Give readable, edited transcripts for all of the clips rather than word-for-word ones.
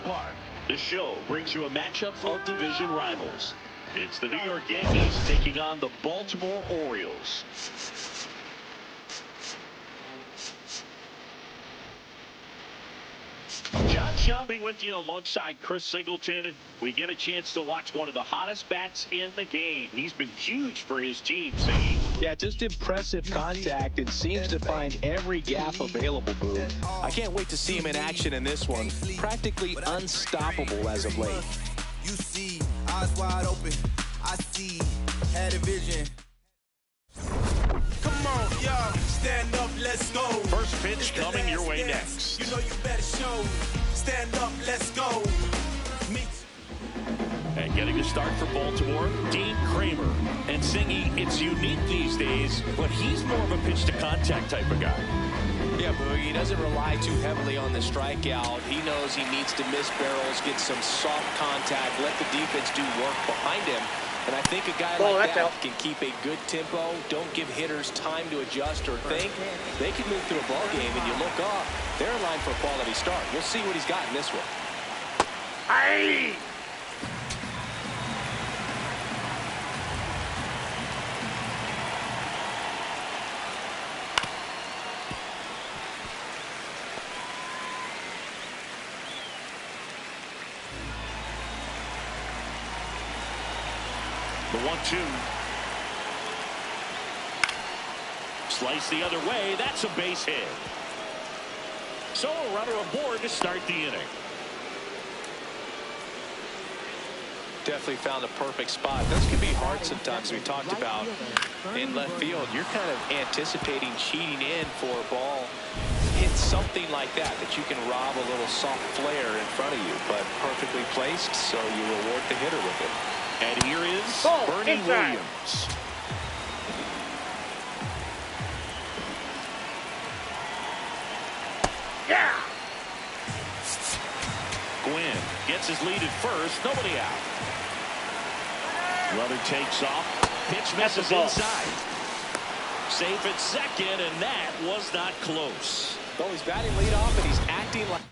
Park. The show brings you a matchup of division rivals. It's the New York Yankees taking on the Baltimore Orioles. John Shelby with you alongside Chris Singleton. We get a chance to watch one of the hottest bats in the game. He's been huge for his team, Singy. Yeah, just impressive contact and seems to find every gap available, Boo. I can't wait to see him in action in this one. Practically unstoppable as of late. You see, eyes wide open. I see, had a vision. Come on, y'all, stand up, let's go. First pitch coming your way next. You know you better show. Stand up, let's go. And getting a start for Baltimore, Dean Kramer. And Singy, it's unique these days, but he's more of a pitch-to-contact type of guy. Yeah, Boogie, he doesn't rely too heavily on the strikeout. He knows he needs to miss barrels, get some soft contact, let the defense do work behind him. And I think a guy like that can keep a good tempo, don't give hitters time to adjust or think. They can move through a ball game, and you look up, they're in line for a quality start. We'll see what he's got in this one. Aye! The 1-2. Slice the other way. That's a base hit. So a runner aboard to start the inning. Definitely found a perfect spot. Those can be hard sometimes. We talked about in left field. You're kind of anticipating cheating in for a ball. Hit something like that you can rob a little soft flare in front of you, but perfectly placed, so you reward the hitter with it. And here is Bernie Williams. Yeah! Gwynn gets his lead at first. Nobody out. Runner takes off. Pitch misses inside. Safe at second, and that was not close. Well, he's batting leadoff, and he's acting like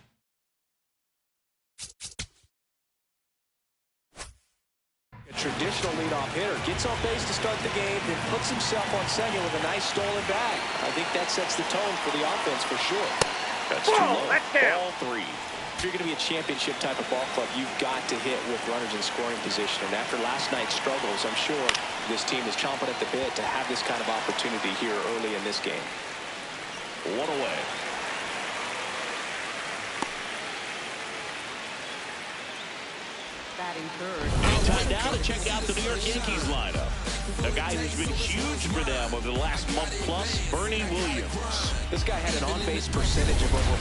a traditional leadoff hitter. Gets on base to start the game, then puts himself on second with a nice stolen bag. I think that sets the tone for the offense for sure. That's too low. Ball three. If you're going to be a championship type of ball club, you've got to hit with runners in scoring position. And after last night's struggles, I'm sure this team is chomping at the bit to have this kind of opportunity here early in this game. One away. Time now to check out the New York Yankees lineup. A guy who's been huge for them over the last month plus, Bernie Williams. This guy had an on-base percentage of over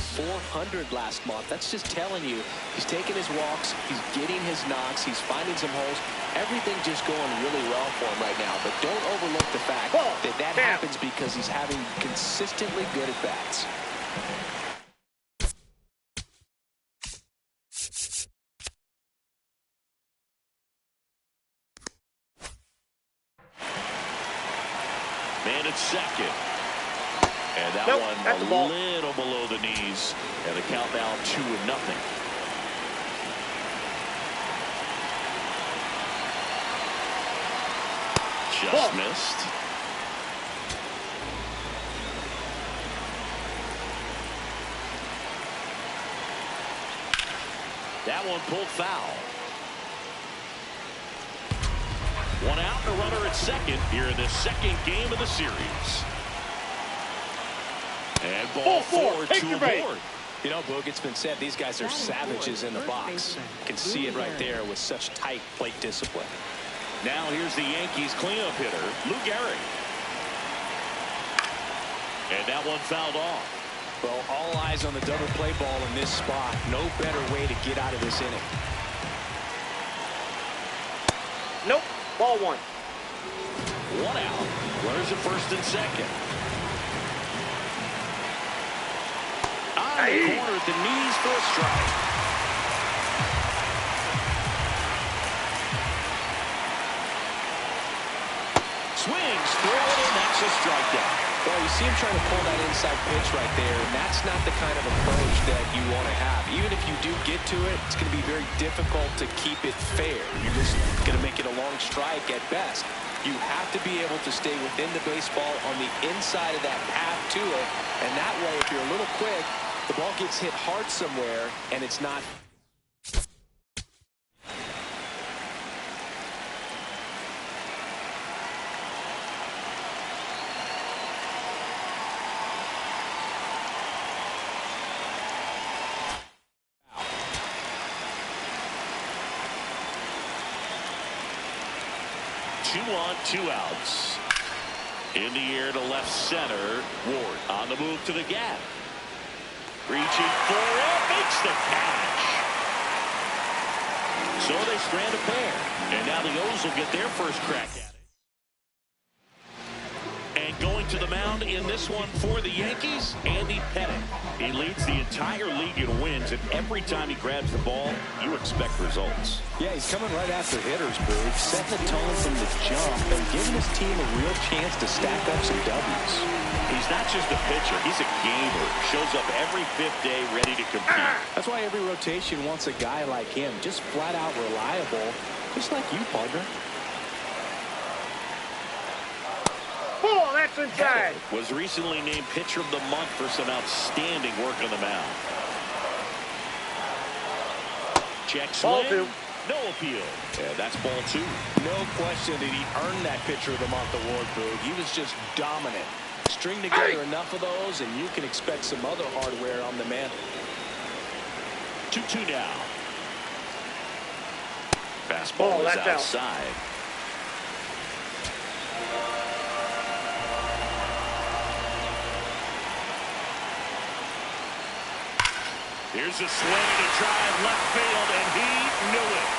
400 last month. That's just telling you he's taking his walks, he's getting his knocks, he's finding some holes. Everything just going really well for him right now. But don't overlook the fact that happens because he's having consistently good at-bats. Man at second. And that one a little below the knees. And the count now 2-0. Just missed. That one pulled foul. One out, and a runner at second here in the second game of the series. And ball four to aboard. You know, Boog, it's been said these guys are savages in the box. You can see it right there with such tight plate discipline. Now here's the Yankees cleanup hitter, Lou Gehrig. And that one fouled off. Well, all eyes on the double play ball in this spot. No better way to get out of this inning. Nope. Ball one. One out. Runners at first and second. On the corner at the knees for a strike. Swings through it, and that's a strikeout. Well, you see him trying to pull that inside pitch right there, and that's not the kind of approach that you want to have. Even if you do get to it, it's going to be very difficult to keep it fair. You're just going to make it a long strike at best. You have to be able to stay within the baseball on the inside of that path to it, and that way, if you're a little quick, the ball gets hit hard somewhere, and it's not. Two on, two outs. In the air to left center. Ward on the move to the gap. Reaching for it. Makes the catch. So they strand a pair. And now the O's will get their first crack at it. And going to the mound in this one for the Yankees, Andy Pettitte. He leads the entire league in wins, and every time he grabs the ball, you expect results. Yeah, he's coming right after hitters, Bruce, setting the tone from the jump and giving his team a real chance to stack up some W's. He's not just a pitcher, he's a gamer. Shows up every fifth day ready to compete. That's why every rotation wants a guy like him, just flat out reliable, just like you, partner. Oh, that's inside. Was recently named Pitcher of the Month for some outstanding work on the mound. Check swing. Ball 2. No appeal. Yeah, that's ball 2. No question that he earned that Pitcher of the Month award, Boog. He was just dominant. String together enough of those, and you can expect some other hardware on the mantle. 2-2 now. Fastball is outside. Here's a swing to drive left field, and he knew it.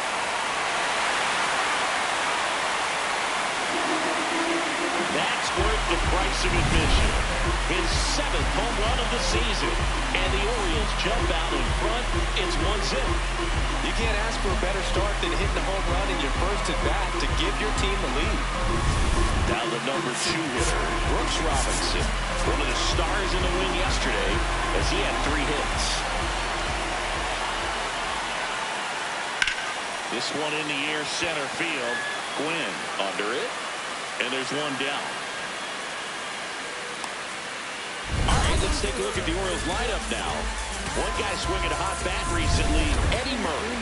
That's worth the price of admission. His 7th home run of the season. And the Orioles jump out in front. It's 1-0. You can't ask for a better start than hitting a home run in your first at bat to give your team the lead. Now the number 2 hitter, Brooks Robinson. One of the stars in the win yesterday as he had 3 hits. This one in the air, center field. Gwynn under it. And there's one down. All right, let's take a look at the Orioles lineup now. One guy swinging a hot bat recently, Eddie Murray.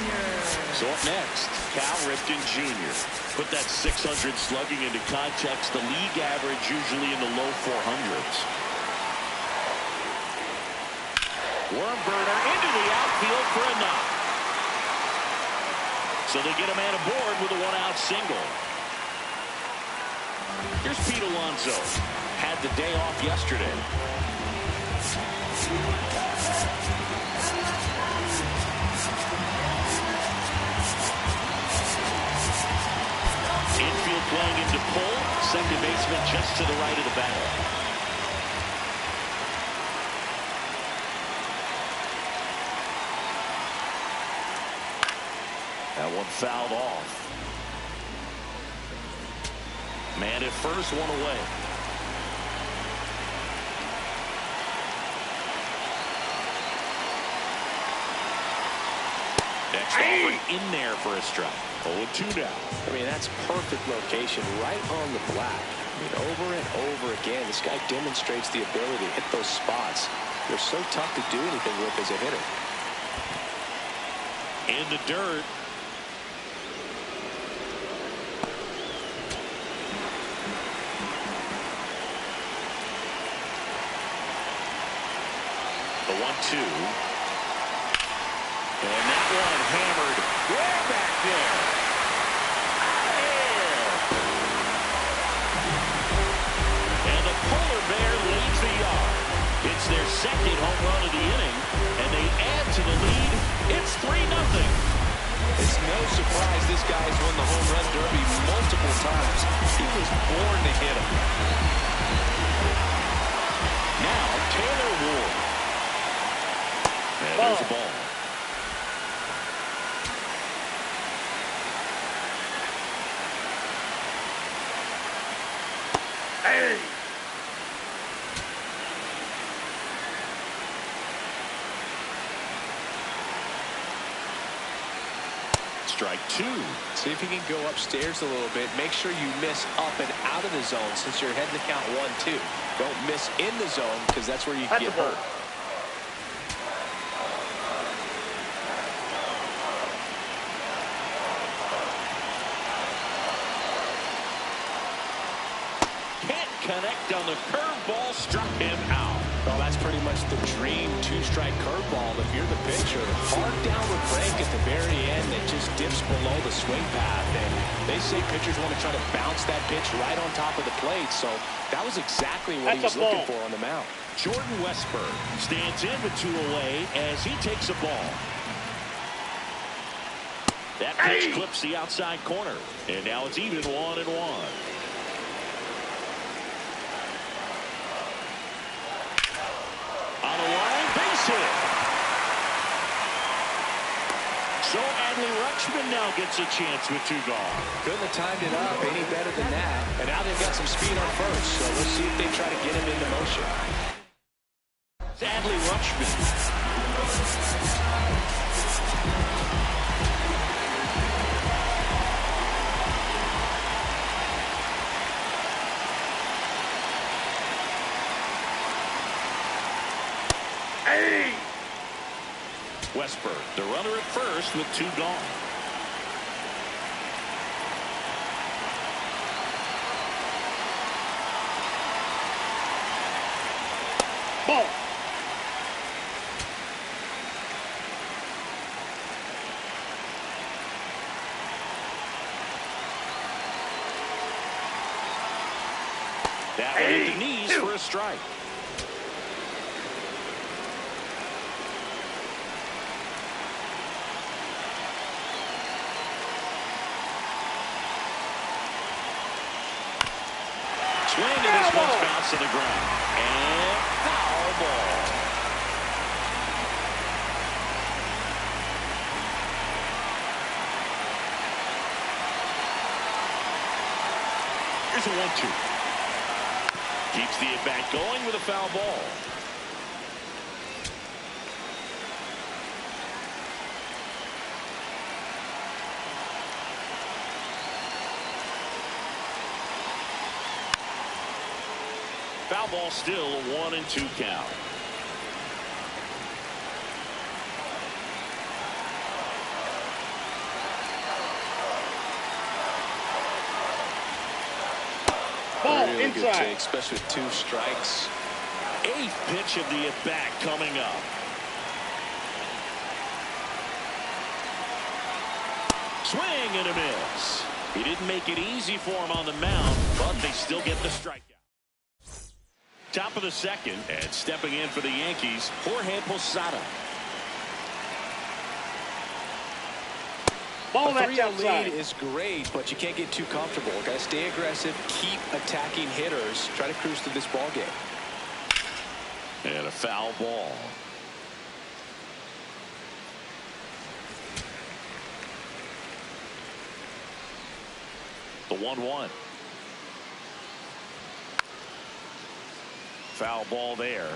So up next, Cal Ripken Jr. Put that 600 slugging into context. The league average usually in the low 400s. Worm burner into the outfield for a knock. So they get a man aboard with a 1-out single. Here's Pete Alonso. Had the day off yesterday. Infield playing into pull. Second baseman just to the right of the batter. That one fouled off. Man at first, one away. Next offering in there for a strike. 0-2 now. I mean, that's perfect location right on the black. I mean, over and over again, this guy demonstrates the ability to hit those spots. They're so tough to do anything with as a hitter. In the dirt. The 1-2. And that one hammered way back there. And the polar bear leads the yard. It's their second home run of the inning, and they add to the lead. It's 3-0. It's no surprise this guy's won the home run derby multiple times. He was born to hit them. Now Taylor Ward. And there's a ball. strike two. See if you can go upstairs a little bit. Make sure you miss up and out of the zone since you're heading to count 1-2. Don't miss in the zone because that's where you get hurt. Can't connect on the curveball, struck him out. Well, that's pretty much the dream two-strike curveball if you're the pitcher. Hard downward break at the very end that just dips below the swing path. And they say pitchers want to try to bounce that pitch right on top of the plate. So that was exactly what he was looking for on the mound. Jordan Westburg stands in with 2 away as he takes a ball. That pitch clips the outside corner. And now it's even 1-1. On the line, base hit. So Adley Rutschman now gets a chance with 2 gone. Couldn't have timed it up any better than that. And now they've got some speed on first. So we'll see if they try to get him into motion. It's Adley Rutschman. Westburg, the runner at first with 2 gone. Ball. That one hit the knees for a strike. Swing, and this one's bounced to the ground. And foul ball. Here's a 1-2. Keeps the at-bat going with a foul ball. Foul ball, still a 1-2 count. Ball really inside. Good take, especially with 2 strikes. 8th pitch of the at-bat coming up. Swing and a miss. He didn't make it easy for him on the mound, but they still get the strikeout. Top of the second, and stepping in for the Yankees, Jorge Posada. Ball A that's 3-0 outside. lead is great, but you can't get too comfortable. Got to stay aggressive, keep attacking hitters, try to cruise through this ball game. And a foul ball. The 1-1. Foul ball there.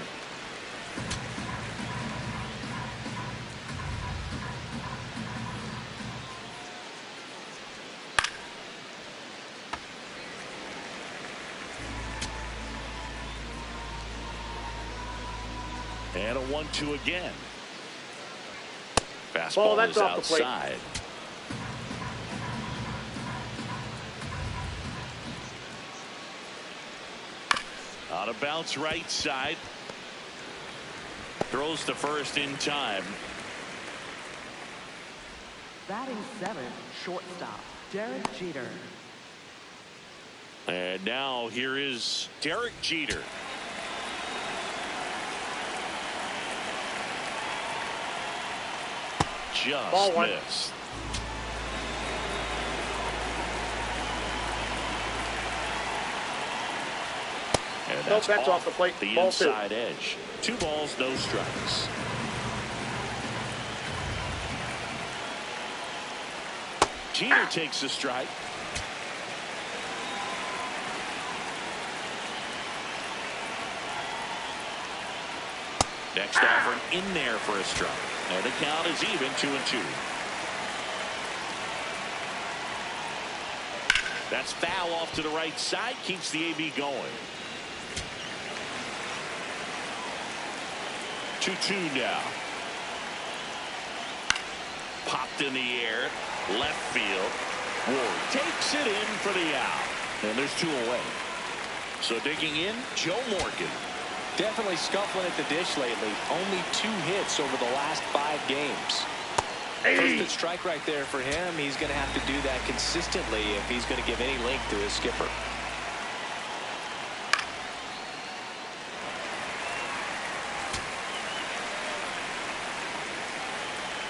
And a 1-2 again. Fastball that's is off the plate. outside. On a bounce right side. Throws to first in time. Batting 7th, shortstop, Derek Jeter. And now here is Derek Jeter. Just Ball 1. missed. And Nope, that's off the plate. The Ball 2. inside edge. 2 balls, no strikes. Jeter takes a strike. Next offer in there for a strike. And the count is even 2-2. That's foul off to the right side. Keeps the AB going. 2-2 now. Popped in the air. Left field. Ward takes it in for the out. And there's 2 away. So digging in, Joe Morgan. Definitely scuffling at the dish lately. Only 2 hits over the last 5 games. First pitch strike right there for him. He's going to have to do that consistently if he's going to give any length to his skipper.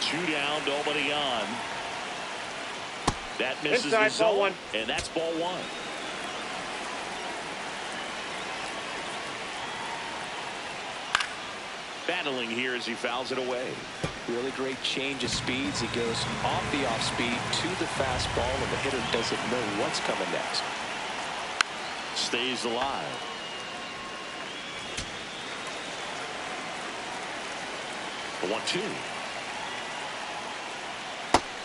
Two down, nobody on. That misses Inside, the zone, ball 1. and that's ball 1. Battling here as he fouls it away. Really great change of speeds. He goes off the off speed to the fastball, and the hitter doesn't know what's coming next. Stays alive. The 1-2.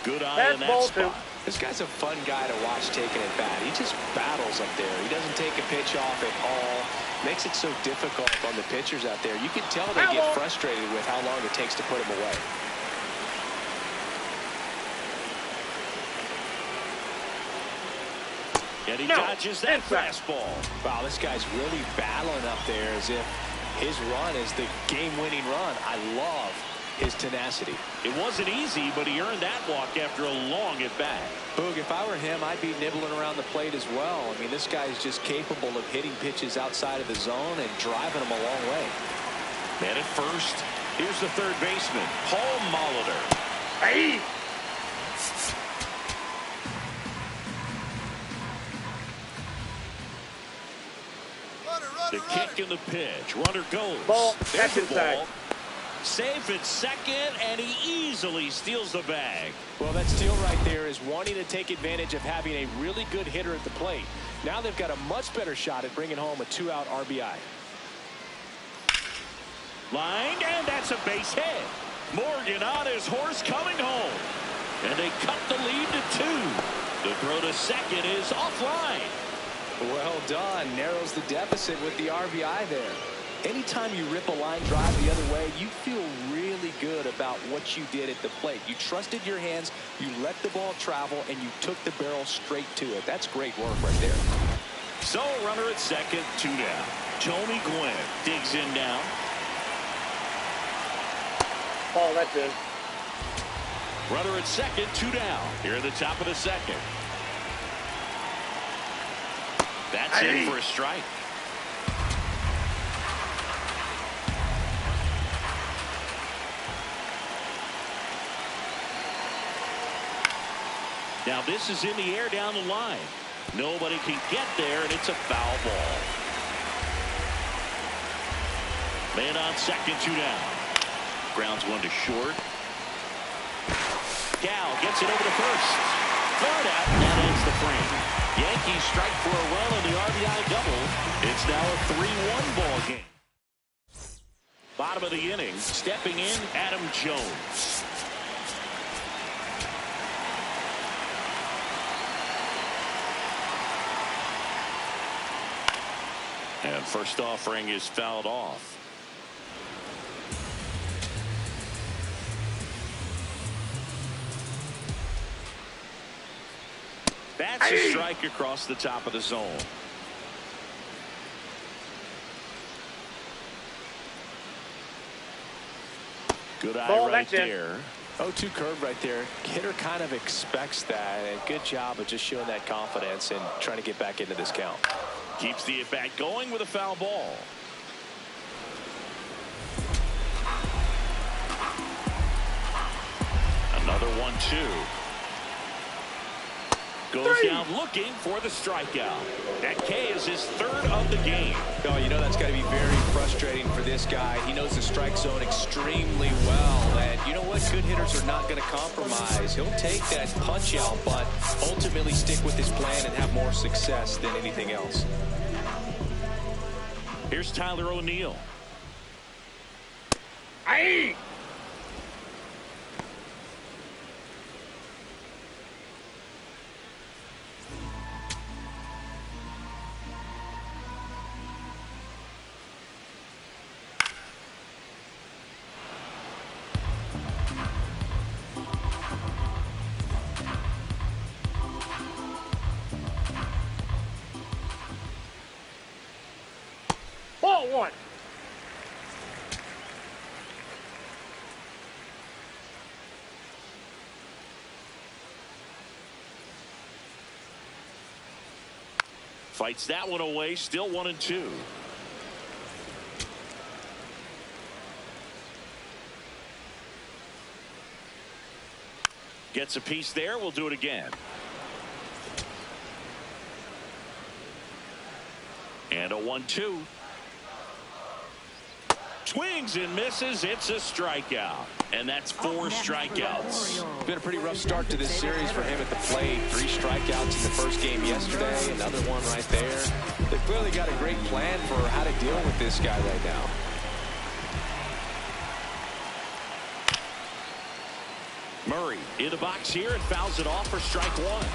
Good eye in that ball spot. 2. This guy's a fun guy to watch taking at bat. He just battles up there. He doesn't take a pitch off at all. Makes it so difficult on the pitchers out there. You can tell they get frustrated with how long it takes to put him away. And he dodges that fastball. Wow, this guy's really battling up there as if his run is the game-winning run. I love his tenacity. It wasn't easy, but he earned that walk after a long at-bat. Boog, if I were him, I'd be nibbling around the plate as well. I mean, this guy's just capable of hitting pitches outside of the zone and driving them a long way. Man at first, here's the third baseman, Paul Molitor. Hey! The kick and the pitch. Runner goes. Ball. There's the Inside. ball. Safe at second, and he easily steals the bag. Well, that steal right there is wanting to take advantage of having a really good hitter at the plate. Now they've got a much better shot at bringing home a 2-out RBI. Line, and that's a base hit. Morgan on his horse coming home. And they cut the lead to 2. The throw to second is offline. Well done. Narrows the deficit with the RBI there. Anytime you rip a line drive the other way, you feel really good about what you did at the plate. You trusted your hands, you let the ball travel, and you took the barrel straight to it. That's great work right there. So runner at second, 2 down. Tony Gwynn digs in now. Ball, that's in. Runner at second, 2 down. Here at the top of the second. That's in for a strike. Now this is in the air down the line. Nobody can get there, and it's a foul ball. Man on second, 2 down. Grounds 1 to short. Gal gets it over to first. Third out, and that ends the frame. Yankees strike for a run on the RBI double. It's now a 3-1 ball game. Bottom of the inning, stepping in, Adam Jones. And first offering is fouled off. That's a strike across the top of the zone. Good eye Ball, right that's in. there. 0-2 curve right there. Hitter kind of expects that, and good job of just showing that confidence and trying to get back into this count. Keeps the at-bat going with a foul ball. Another 1-2. Goes down looking for the strikeout. That K is his third of the game. Oh, you know that's got to be very frustrating for this guy. He knows the strike zone extremely well. And you know what? Good hitters are not going to compromise. He'll take that punch out, but ultimately stick with his plan and have more success than anything else. Here's Tyler O'Neill. Aye. Fights that one away, still 1-2. Gets a piece there. We'll do it again. And a 1-2. Swings and misses. It's a strikeout. And that's 4 strikeouts. Been a pretty rough start to this series for him at the plate. 3 strikeouts in the first game yesterday. Another one right there. They've clearly got a great plan for how to deal with this guy right now. Murray in the box here and fouls it off for strike 1.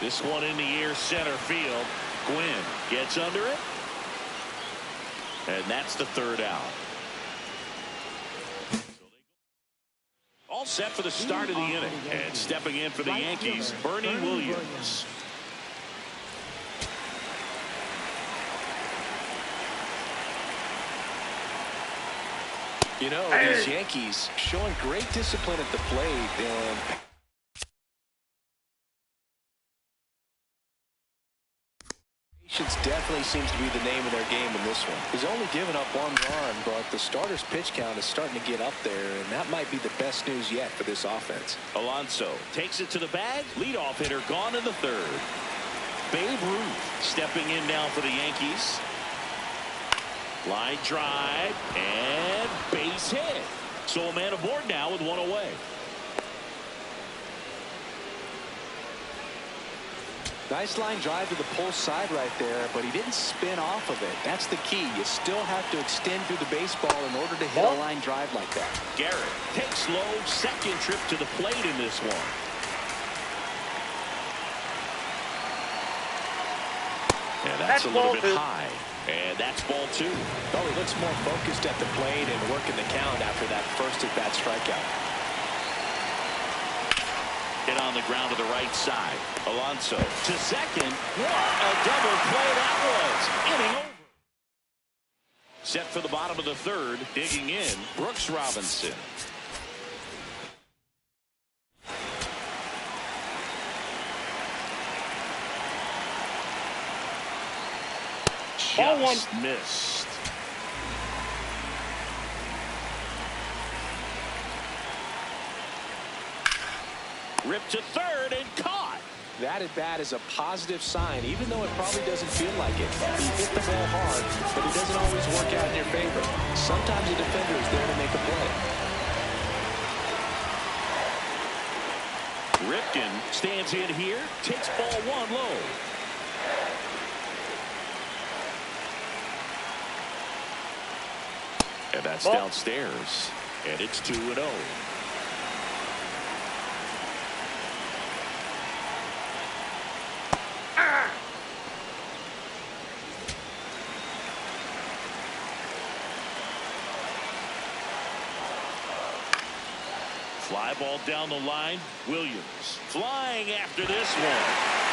This one in the air, center field. Gwynn gets under it. And that's the 3rd out. All set for the start of the inning. And stepping in for the Yankees, Bernie Williams. You know, these Yankees showing great discipline at the plate. And patience definitely seems to be the name of their game in this one. He's only given up 1 run, but the starter's pitch count is starting to get up there, and that might be the best news yet for this offense. Alonso takes it to the bag. Leadoff hitter gone in the 3rd. Babe Ruth stepping in now for the Yankees. Line drive and base hit. So a man aboard now with 1 away. Nice line drive to the pull side right there, but he didn't spin off of it. That's the key. You still have to extend through the baseball in order to hit a line drive like that. Garrett takes low, 2nd trip to the plate in this one. And that's a little bit high. And that's ball 2. Oh, he looks more focused at the plate and working the count after that first at-bat strikeout. Hit on the ground to the right side. Alonso to 2nd. What a double play that was. Inning over. Set for the bottom of the 3rd. Digging in, Brooks Robinson. Just missed. Ripped to 3rd and caught. That at bat is a positive sign, even though it probably doesn't feel like it. He hit the ball hard, but it doesn't always work out in your favor. Sometimes the defender is there to make a play. Ripken stands in here, takes ball 1 low. And that's downstairs. And it's 2-0. Fly ball down the line. Williams flying after this one.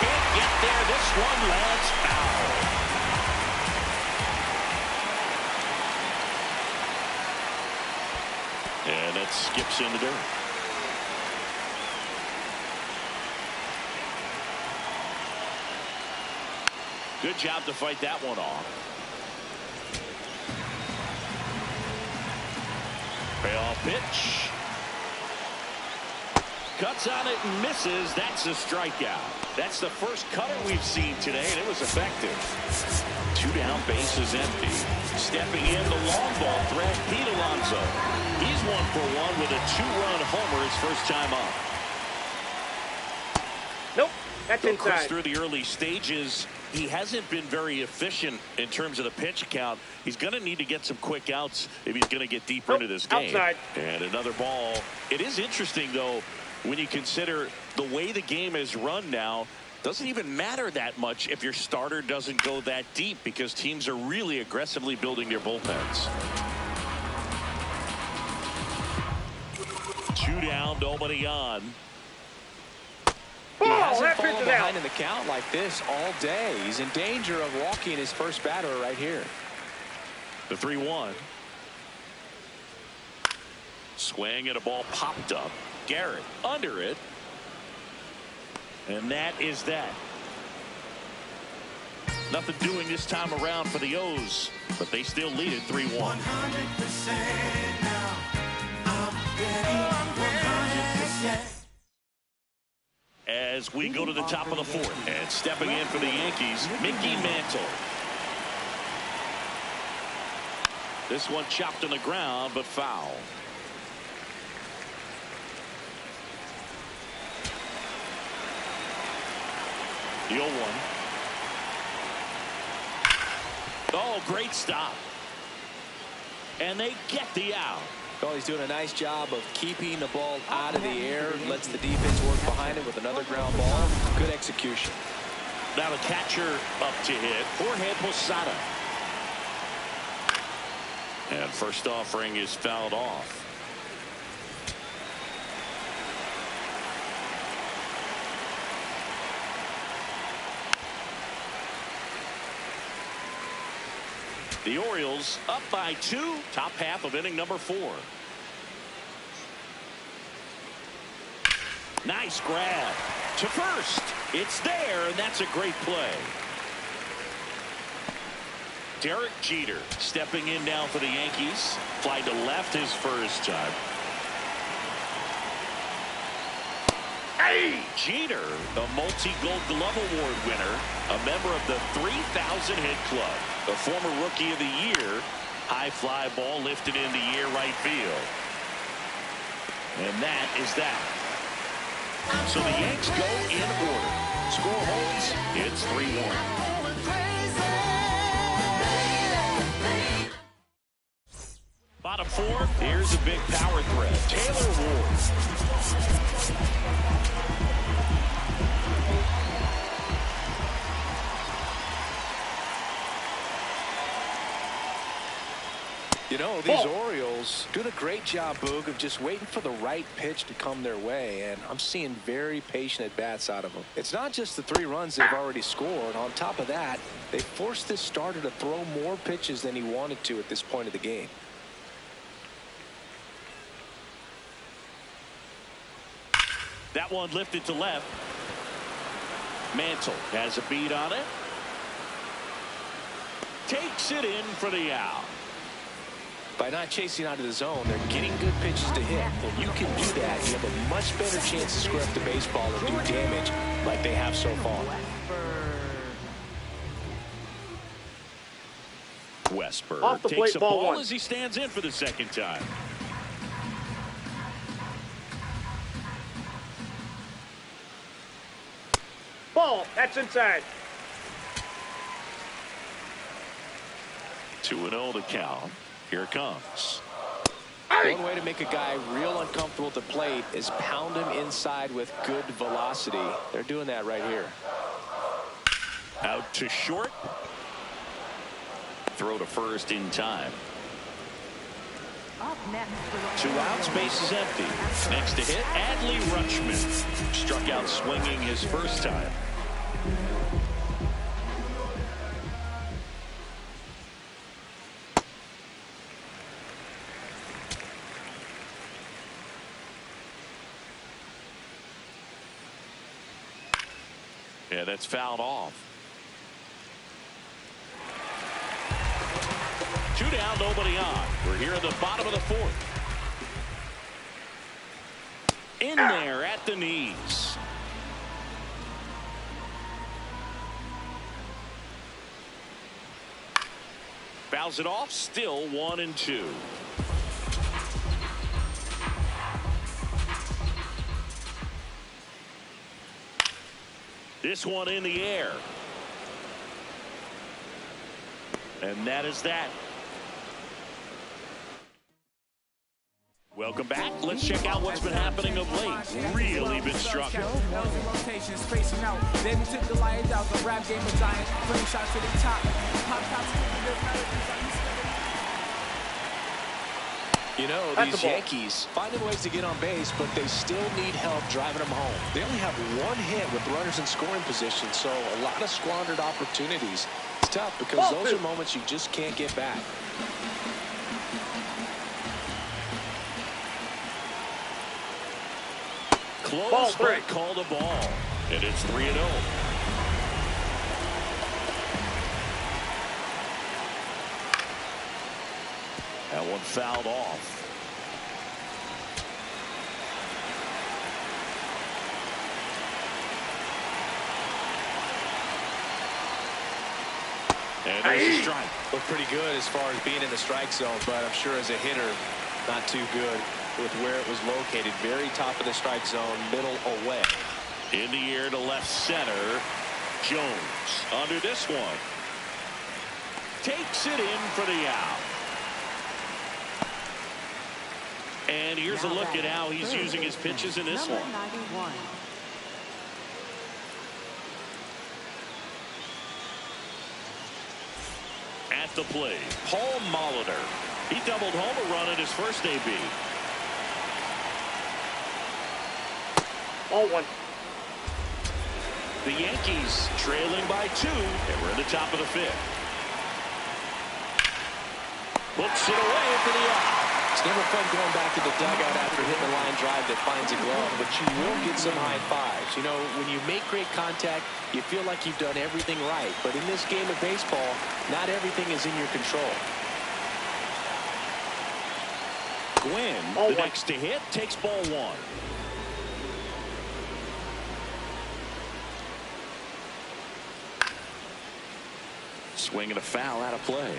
Can't get there. This one lands foul. And it skips in the dirt. Good job to fight that one off. Payoff pitch. Cuts on it and misses. That's a strikeout. That's the first cutter we've seen today, and it was effective. 2 down, bases empty. Stepping in, the long ball threat, Pete Alonso. He's 1 for 1 with a 2-run homer his first time up. Nope, that's inside. Through the early stages, he hasn't been very efficient in terms of the pitch count. He's going to need to get some quick outs if he's going to get deeper into this game. Outside. And another ball. It is interesting, though, when you consider the way the game is run now. Doesn't even matter that much if your starter doesn't go that deep, because teams are really aggressively building their bullpens. 2 down, nobody on. He hasn't that pitch fallen is behind out. in the count like this all day. He's in danger of walking his first batter right here. The 3-1. Swing and a ball popped up. Garrett under it. And that is that. Nothing doing this time around for the O's, but they still lead it 3-1. As we go to the top of the fourth, and stepping in for the Yankees, Mickey Mantle. This one chopped on the ground, but foul. The 0-1. Oh, great stop. And they get the out. Well, he's doing a nice job of keeping the ball out of the air. Lets the defense work behind it with another ground ball. Good execution. Now the catcher up to hit, Jorge Posada. And first offering is fouled off. The Orioles up by 2, top half of inning number 4. Nice grab to first. It's there, and that's a great play. Derek Jeter stepping in now for the Yankees. Fly to left his first time. Hey! Jeter, the multi-Gold Glove Award winner, a member of the 3,000 hit club, the former Rookie of the Year. High fly ball lifted in the air right field. And that is that. So the Yanks go in order. Score holds. It's 3-1. Bottom 4. Here's a big power threat. Taylor Ward. You know, these Orioles doing a great job, Boog, of just waiting for the right pitch to come their way, and I'm seeing very patient at-bats out of them. It's not just the 3 runs they've already scored. On top of that, they forced this starter to throw more pitches than he wanted to at this point of the game. That one lifted to left. Mantle has a beat on it. Takes it in for the out. By not chasing out of the zone, they're getting good pitches to hit. When you can do that, you have a much better chance to screw up the baseball and do damage like they have so far. Westberg takes a ball as he stands in for the second time. Ball, that's inside. 2-0 the count. Here it comes. One way to make a guy real uncomfortable at the plate is pound him inside with good velocity. They're doing that right here. Out to short. Throw to first in time. Up next, 2 outs, base is empty. Next to hit, Adley Rutschman. Struck out swinging his first time. Yeah, that's fouled off. 2 down, nobody on. We're here at the bottom of the 4th. In there at the knees. Fouls it off, still 1-2. This one in the air. And that is that. Welcome back. Let's check out what's been happening of late. Really been struggling. Rotation, spacing out. Then we took the Lions out. The rap game of Giants. Putting shots to the top. Pop shots to the You know, these Yankees finding ways to get on base, but they still need help driving them home. They only have one hit with runners in scoring position, so a lot of squandered opportunities. It's tough because those are moments you just can't get back. Close, but called a ball. And it's 3-0. That one fouled off. And there's a strike. Looked pretty good as far as being in the strike zone, but I'm sure as a hitter, not too good with where it was located. Very top of the strike zone, middle away. In the air to left center. Jones under this one. Takes it in for the out. And here's a look at how he's using his pitches in this one. 91. At the plate, Paul Molitor. He doubled home a run at his first AB. 0-1. The Yankees trailing by 2, and we're in the top of the 5th. Puts it away for the out. It's never fun going back to the dugout after hitting a line drive that finds a glove, but you will get some high fives. You know, when you make great contact, you feel like you've done everything right. But in this game of baseball, not everything is in your control. Gwynn, the next to hit, takes ball 1. Swing and a foul out of play.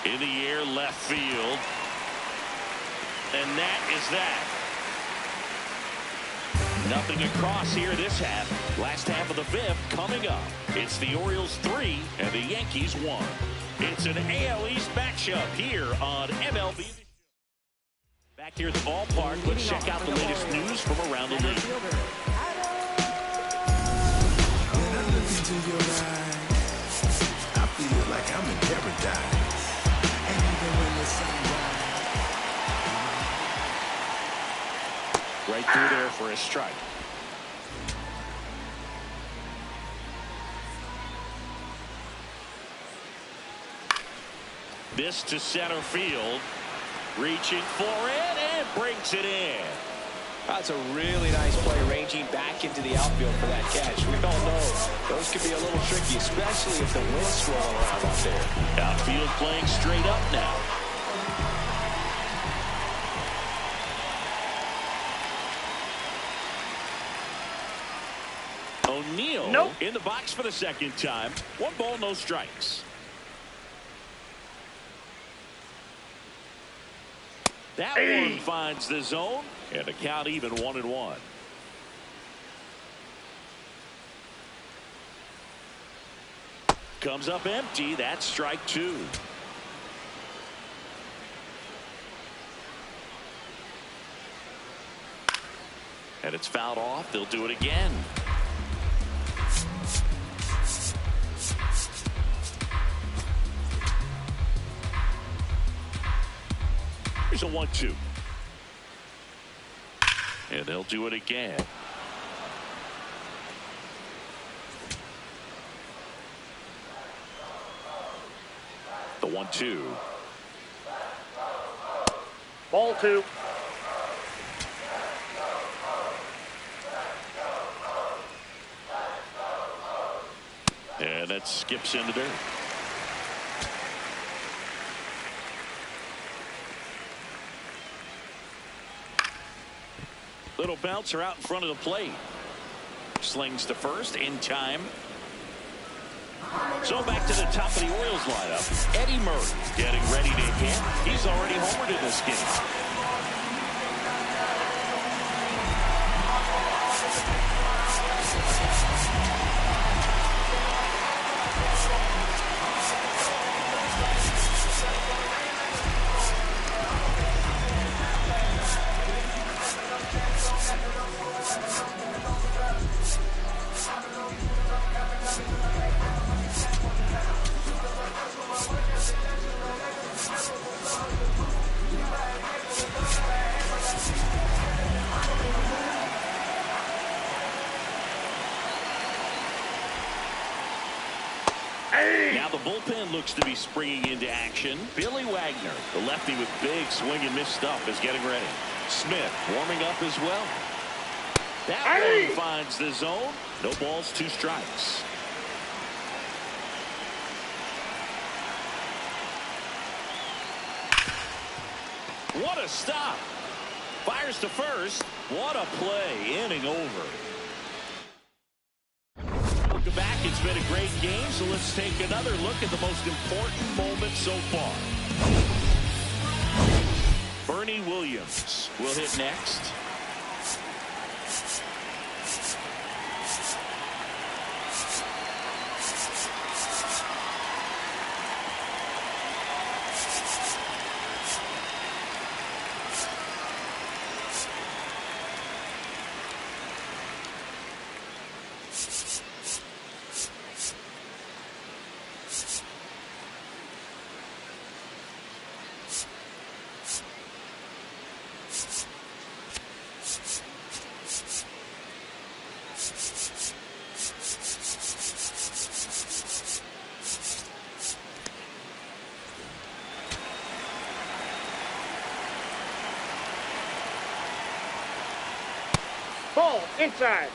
In the air, left field. And that is that. Nothing across here this half. Last half of the 5th coming up. It's the Orioles 3 and the Yankees 1. It's an AL East matchup here on MLB The Show. Back here at the ballpark, let's check out the latest news from around the league. When I look into your eyes, I feel like I'm in paradise. And even when the sun rises. Right through there for a strike. This to center field. Reaching for it and brings it in. That's a really nice play, ranging back into the outfield for that catch. We all know those could be a little tricky, especially if the wind's swirling around out there. Outfield playing straight up now. O'Neal in the box for the second time. 1 ball, no strikes. That one finds the zone, and the count even 1-1. Comes up empty. That's strike 2. And it's fouled off. They'll do it again. Here's a 1-2. And they'll do it again. The 1-2. Ball 2. And that skips into dirt. Little bouncer out in front of the plate. Slings to first in time. So back to the top of the Orioles lineup. Eddie Murray getting ready to hit. He's already homered in this game. bullpen looks to be springing into action. Billy Wagner, the lefty with big swing and miss stuff, is getting ready. Smith warming up as well. That one finds the zone. No balls, 2 strikes. What a stop. Fires to first. What a play. Inning over. Welcome back. It's been a great game, so let's take another look at the most important moment so far. Bernie Williams will hit next. Ball inside.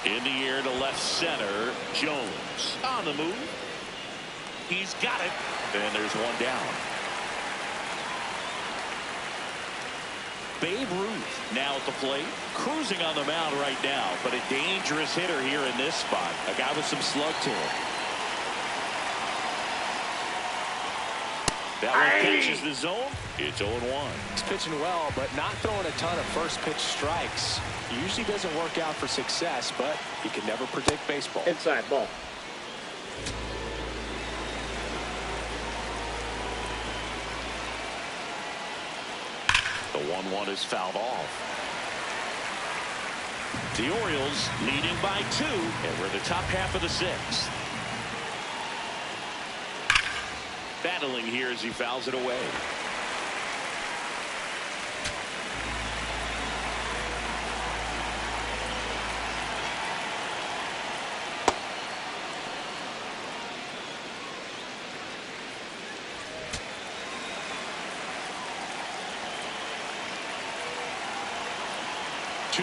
In the air to left center. Jones on the move. He's got it. And there's one down. Babe Ruth now at the plate, cruising on the mound right now, but a dangerous hitter here in this spot. A guy with some slug to him. That one catches the zone. It's 0-1. He's pitching well, but not throwing a ton of first pitch strikes. He usually doesn't work out for success, but you can never predict baseball. Inside ball. The 1-1 is fouled off. The Orioles leading by 2, and we're in the top half of the 6th. Battling here as he fouls it away.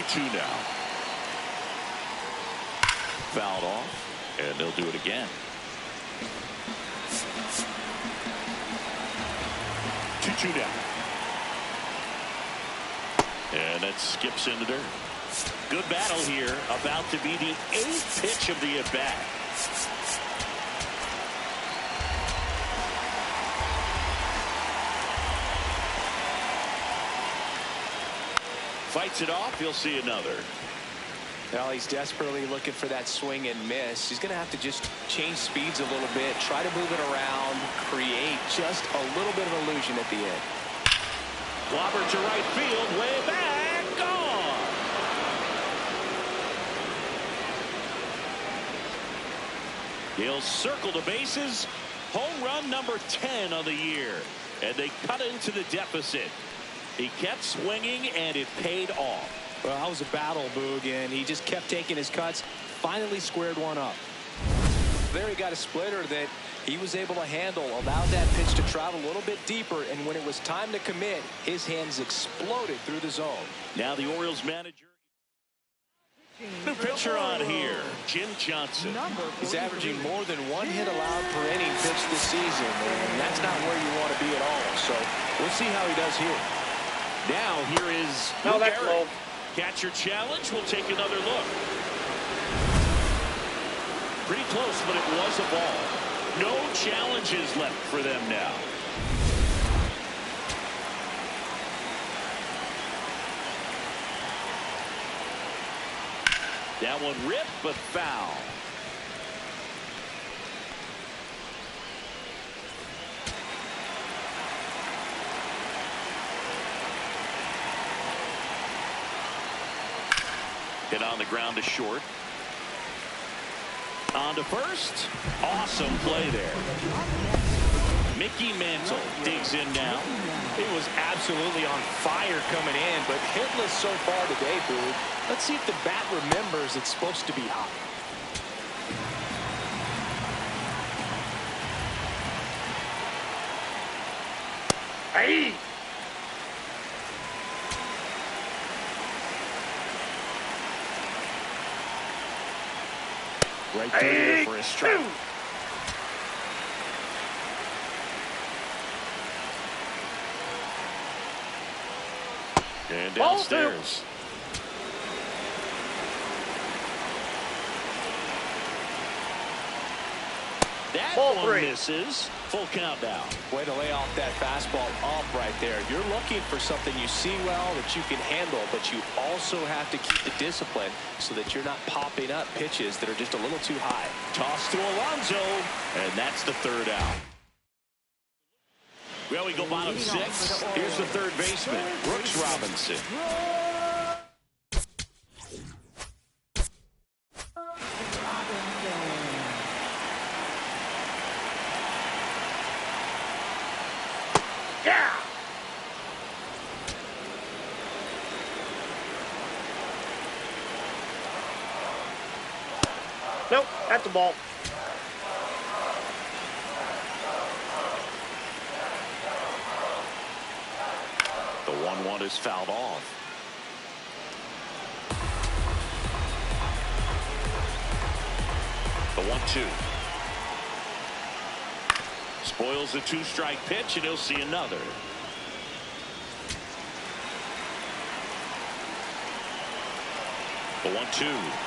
Two now. Fouled off, and they'll do it again. 2-2 down. And that skips in the dirt. Good battle here. About to be the 8th pitch of the at-bat. Fights it off. He'll see another. Well, he's desperately looking for that swing and miss. He's going to have to just change speeds a little bit, try to move it around, create just a little bit of illusion at the end. Clobber to right field, way back, gone. He'll circle the bases. Home run number 10 on the year. And they cut into the deficit. He kept swinging, and it paid off. Well, that was a battle, Boog, and he just kept taking his cuts. Finally squared one up. There he got a splitter that he was able to handle, allowed that pitch to travel a little bit deeper, and when it was time to commit, his hands exploded through the zone. Now the Orioles manager. New pitcher on here, Jim Johnson. He's averaging more than 1 hit allowed per inning pitched this season, and that's not where you want to be at all. So we'll see how he does here. Now here is That's low. Catcher challenge. We'll take another look. Pretty close, but it was a ball. No challenges left for them now. That one ripped, but foul. Hit on the ground to short. On to first. Awesome play there. Mickey Mantle digs in now. He was absolutely on fire coming in, but hitless so far today, Boog. Let's see if the bat remembers it's supposed to be hot. Hey! Right there for a strike. And downstairs. That one misses. Full count now. Way to lay off that fastball up right there. You're looking for something you see well that you can handle, but you also have to keep the discipline so that you're not popping up pitches that are just a little too high. Toss to Alonso, and that's the third out. Well, we go bottom six. Here's the third baseman, Brooks Robinson. Yeah! Nope, that's a ball. The 1-1 is fouled off. The 1-2. Spoils the two-strike pitch, and he'll see another. The 1-2.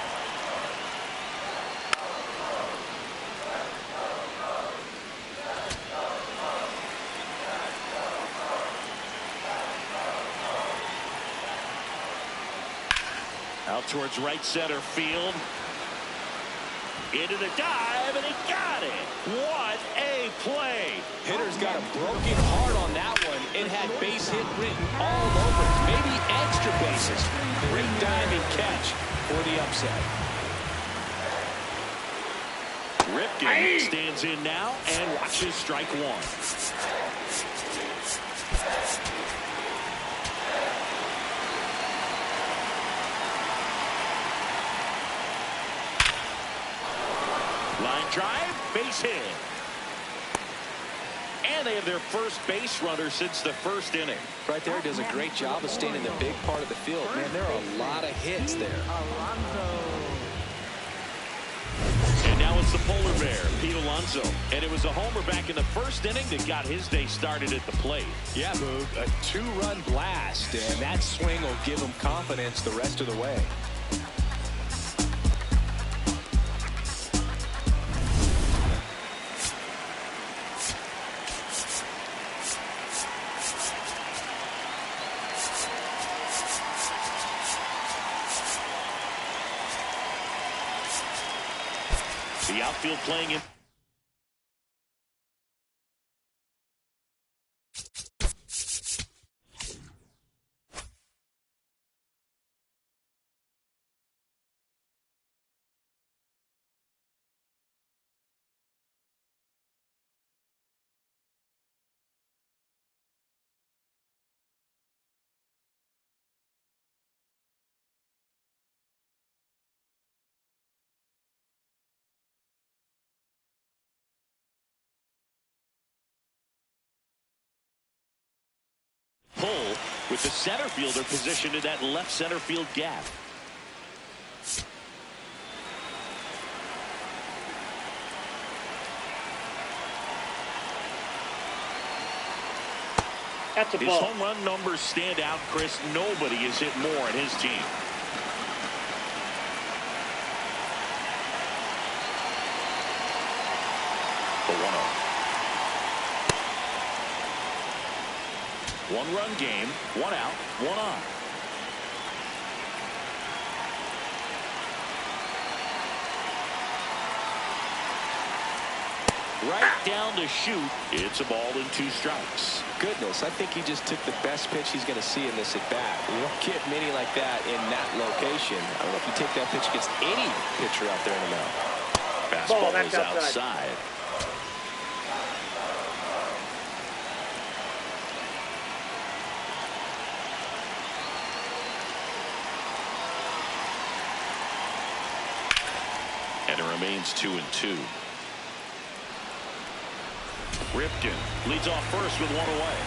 Out towards right center field. Into the dive, and he got it. What a play. Hitter's got a broken heart on that one. It had base hit written all over it. Maybe extra bases. Great diving catch for the upset. Ripken stands in now and watches strike one. Line drive, base hit. And they have their first base runner since the first inning. Right there, does a great job of staying in the big part of the field. Man, there are a lot of hits there. And now it's the polar bear, Pete Alonso. And it was a homer back in the first inning that got his day started at the plate. Yeah, Boog, a two-run blast, and that swing will give him confidence the rest of the way. The outfield playing in. Pull with the center fielder positioned in that left center field gap. That's a His ball. home run numbers stand out, Chris. Nobody has hit more in his team. The 1-0. One-run game, one out, one on. Right down to shoot. It's a ball and 2 strikes. Goodness, I think he just took the best pitch he's going to see in this at-bat. You don't get many like that in that location. I don't know if you take that pitch against any pitcher out there in the mound. Fastball is outside. And it remains 2-2. Ripken leads off first with one away.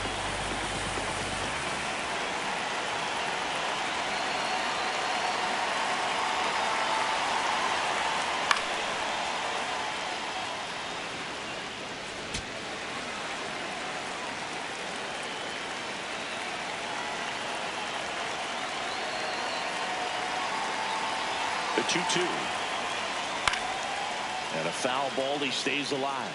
The 2-2. And a foul ball. He stays alive.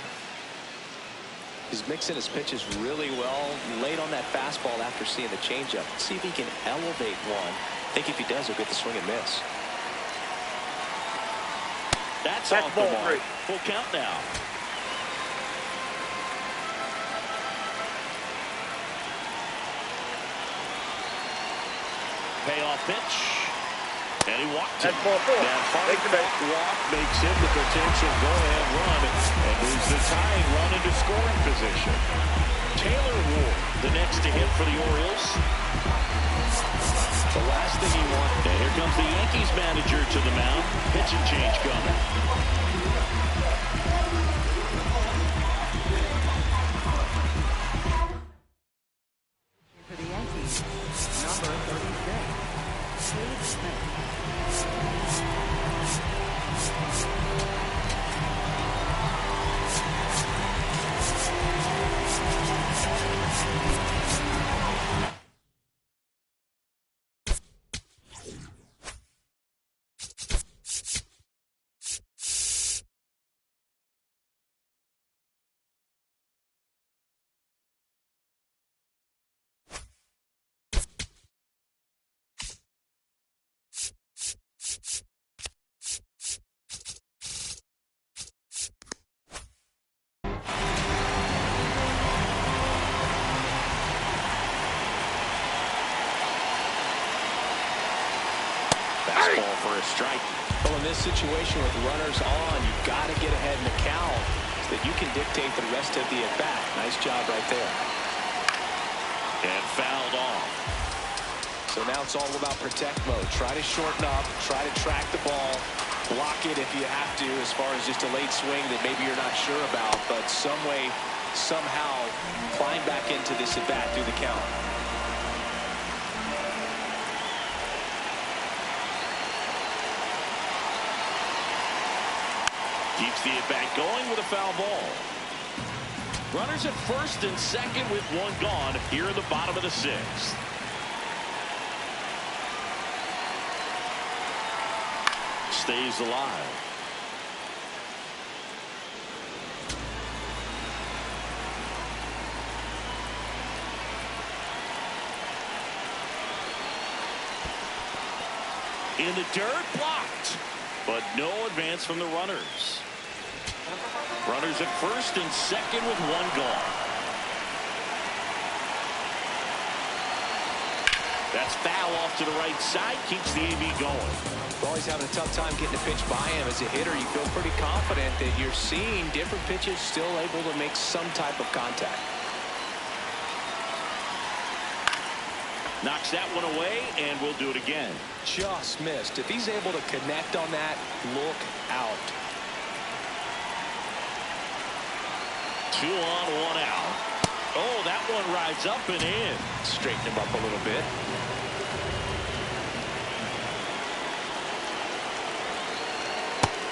He's mixing his pitches really well. Late on that fastball after seeing the changeup. See if he can elevate one. I think if he does, he'll get the swing and miss. That's off the mark. Full count now. Payoff pitch. And he walked it. That hard walk makes him the potential go-ahead run and moves the tying run into scoring position. Taylor Ward, the next to hit for the Orioles. The last thing he wanted. And here comes the Yankees manager to the mound. Pitching change coming. For the Yankees, number 36, Steve Smith. Fastball for a strike. Well, in this situation with runners on, you've got to get ahead in the count so that you can dictate the rest of the at-bat. Nice job right there. And fouled off. So now it's all about protect mode. Try to shorten up, try to track the ball, block it if you have to, as far as just a late swing that maybe you're not sure about, but some way, somehow, climb back into this at-bat through the count. Keeps the at-bat going with a foul ball. Runners at first and second with one gone here in the bottom of the sixth. Stays alive. In the dirt, blocked. But no advance from the runners. Runners at first and second with one gone. That's foul off to the right side. Keeps the AB going. Well, he's having a tough time getting a pitch by him. As a hitter, you feel pretty confident that you're seeing different pitches still able to make some type of contact. Knocks that one away, and we'll do it again. Just missed. If he's able to connect on that, look out. 2 on, 1 out. Oh, that one rides up and in. Straighten him up a little bit.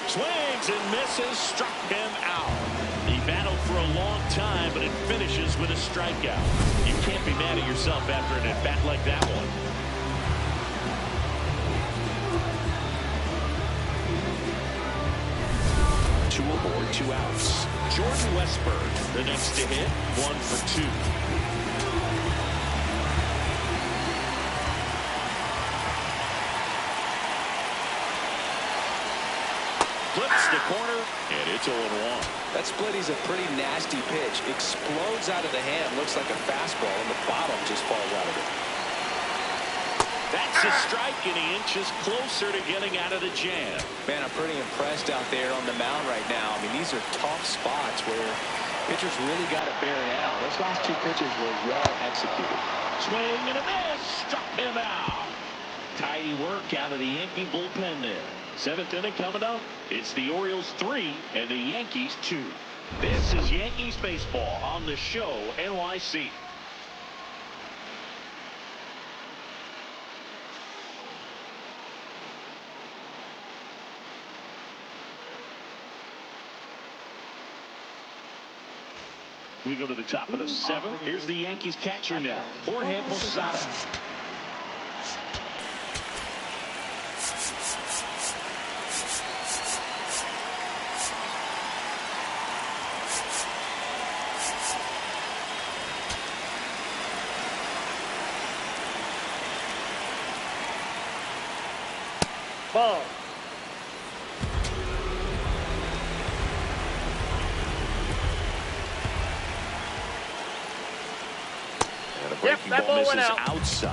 Swings and misses, struck him out. He battled for a long time, but it finishes with a strikeout. You can't be mad at yourself after an at-bat like that one. Two aboard, 2 outs. Jordan Westburg, the next to hit, 1 for 2. Flips the corner, and it's 0-1. That split is a pretty nasty pitch. Explodes out of the hand. Looks like a fastball, and the bottom just falls out of it. That's a strike, and he inches closer to getting out of the jam. Man, I'm pretty impressed out there on the mound right now. I mean, these are tough spots where pitchers really got to bear down. Those last 2 pitches were well executed. Swing and a miss, struck him out. Tidy work out of the Yankee bullpen there. Seventh inning coming up. It's the Orioles 3 and the Yankees 2. This is Yankees baseball on the show NYC. We go to the top of the seventh. Here's the Yankees catcher now, Jorge Posada. Ball. Yep, that ball went out. Outside.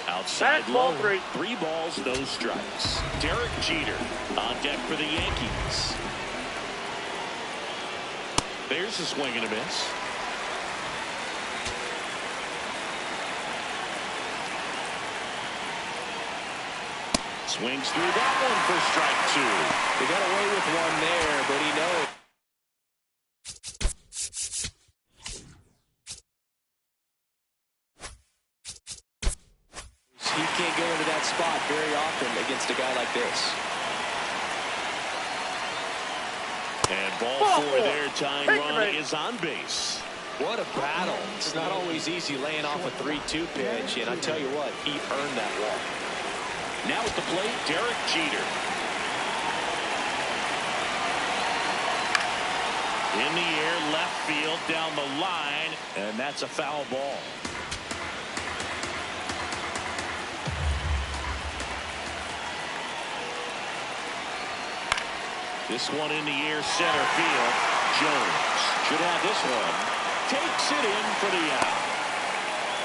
Outside that's ball low. 3. 3 balls, no strikes. Derek Jeter on deck for the Yankees. There's a swing and a miss. Swings through that one for strike 2. They got away with one there, but he knows. He can't go into that spot very often against a guy like this. And ball 4 there. Tying run is on base. What a battle. It's not always easy laying off a 3-2 pitch, and I tell you what, he earned that walk. Now at the plate, Derek Jeter. In the air, left field, down the line, and that's a foul ball. This one in the air, center field. Jones should have this one. Takes it in for the out.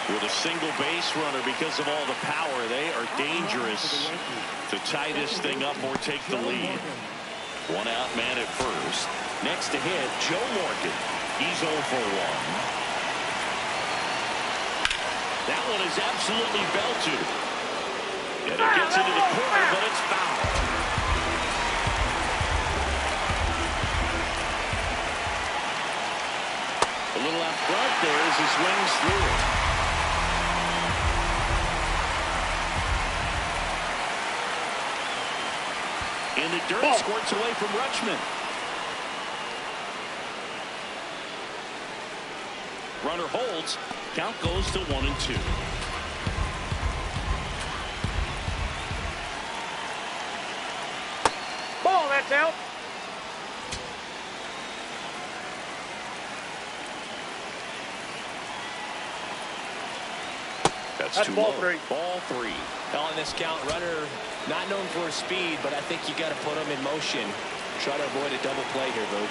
With a single base runner, because of all the power, they are dangerous to tie this thing up or take the lead. One out man at first. Next to hit, Joe Morgan. He's 0 for 1. That one is absolutely belted. And it gets into the corner, but it's foul. A little out front there as he swings through it. In the dirt, squirts away from Rutschman. Runner holds. Count goes to 1-2. Ball, that's out. That's too ball low. 3. Ball 3. On this count, runner not known for his speed, but I think you got to put him in motion. Try to avoid a double play here, Vogt.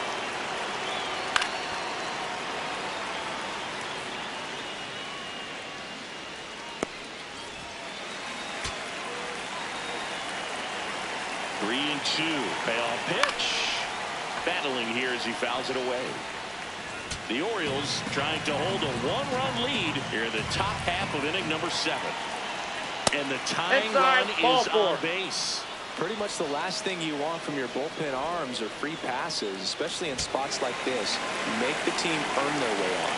Three and 2. Payoff pitch. Battling here as he fouls it away. The Orioles trying to hold a 1-run lead here in the top half of inning number 7. And the tying run is on base. Pretty much the last thing you want from your bullpen arms are free passes, especially in spots like this. Make the team earn their way on.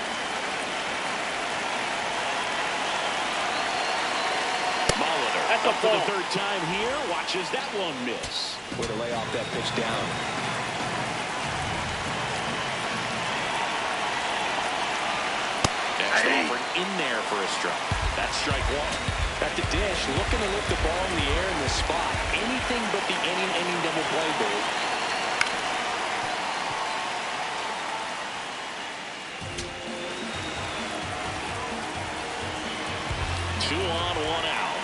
Molitor up for the 3rd time here. Watches that one miss. Way to lay off that pitch down. Next offering in there for a strike. That's strike 1. At the dish, looking to lift the ball in the air in this spot. Anything but the inning double play, Vogt. Two on, 1 out.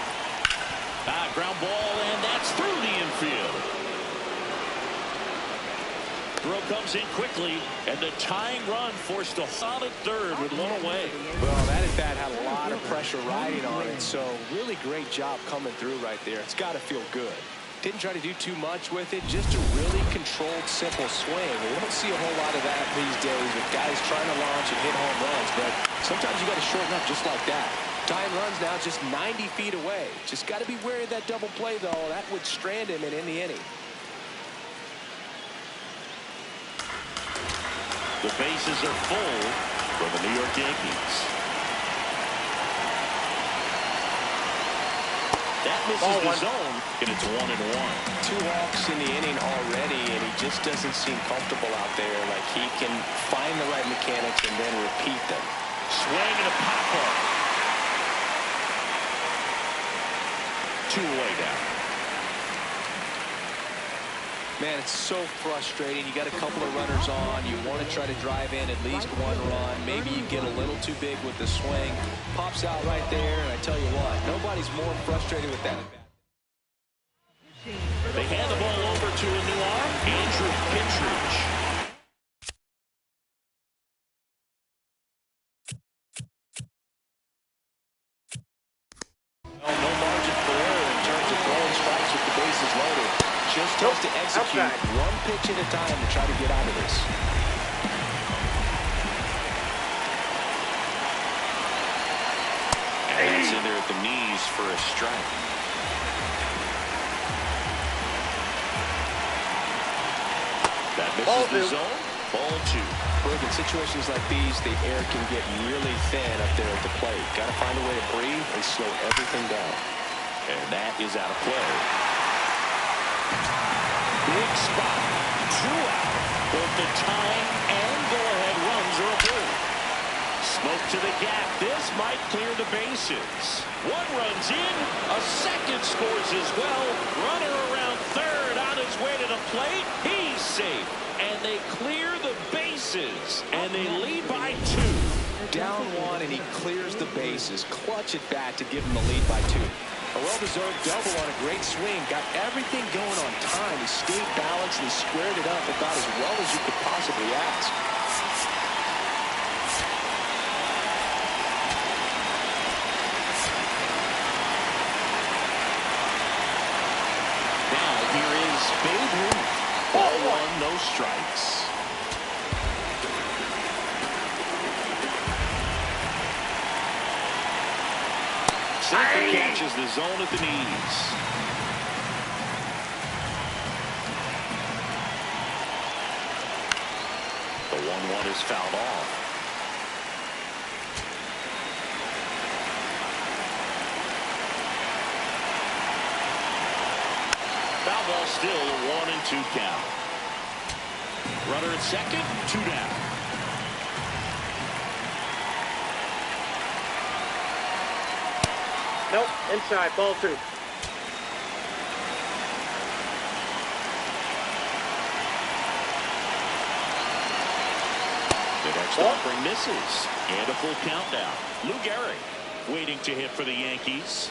Ground ball, and that's through the infield. Throw comes in quickly, and the tying run forced a solid 3rd with 1 away. Well, that at bat had a lot of pressure riding on it, so really great job coming through right there. It's got to feel good. Didn't try to do too much with it, just a really controlled, simple swing. We don't see a whole lot of that these days with guys trying to launch and hit home runs, but sometimes you got to shorten up just like that. Tying runs now just 90 feet away. Just got to be wary of that double play, though. That would strand him and end the inning. The bases are full for the New York Yankees. That misses the zone, and it's 1-1. 2 walks in the inning already, and he just doesn't seem comfortable out there. Like he can find the right mechanics and then repeat them. Swing and a pop-up. 2 away now. Man, it's so frustrating. You got a couple of runners on. You want to try to drive in at least 1 run. Maybe you get a little too big with the swing. Pops out right there, and I tell you what, nobody's more frustrated with that. They hand the ball over to a new arm, Andrew Kittredge. Well, no margin for error in terms of throwing strikes with the bases loaded. Just has to execute one pitch at a time to try to get out of this. And that's in there at the knees for a strike. That misses the zone. Ball 2. Berg, in situations like these, the air can get really thin up there at the plate. Got to find a way to breathe and slow everything down. And that is out of play. Big spot. 2 out. Both the tying and go-ahead runs are aboard. Smoke to the gap. This might clear the bases. 1 runs in. A second scores as well. Runner around third on his way to the plate. He's safe. And they clear the bases. And they lead by 2. Down 1, and he clears the bases. Clutch at bat to give him the lead by 2. A well-deserved double on a great swing. Got everything going on time. He stayed balanced and he squared it up about as well as you could possibly ask. Now here is Babe Ruth. Ball 1, no strikes. Sinker catches the zone at the knees. The 1-1 is fouled off. Foul ball still, a 1-2 count. Runner at second, 2 down. Nope, inside, ball 2. The next offering misses. And a full countdown. Lou Gehrig waiting to hit for the Yankees.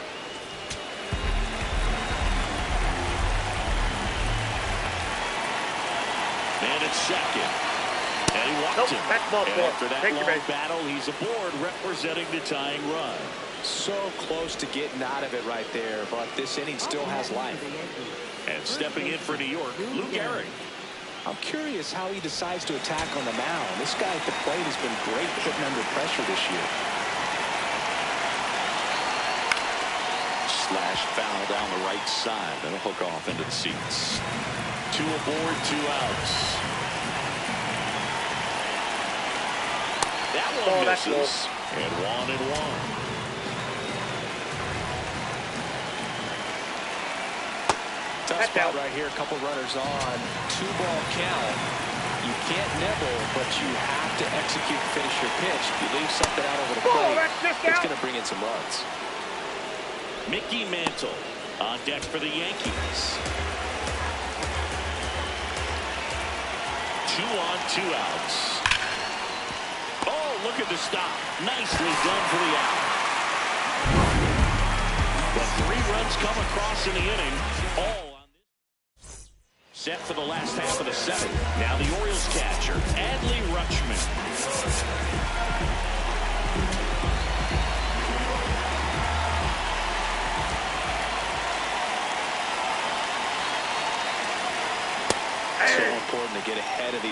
And it's second. And he walked him. That's ball 4. And after that Take your long base. battle, he's aboard representing the tying run. So close to getting out of it right there, but this inning still has life. And stepping in for New York, Lou Gehrig. I'm curious how he decides to attack on the mound. This guy at the plate has been great hitting under pressure this year. Slash foul down the right side. That'll hook off into the seats. 2 aboard, 2 outs. That one misses. And 1-1. Tough spot right here. A couple runners on. 2-ball count. You can't nibble, but you have to execute and finish your pitch. If you leave something out over the plate, it's going to bring in some runs. Mickey Mantle on deck for the Yankees. 2 on, 2 outs. Oh, look at the stop. Nicely done for the out. But 3 runs come across in the inning. All on this. Set for the last half of the 7th. Now the Orioles catcher, Adley Rutschman.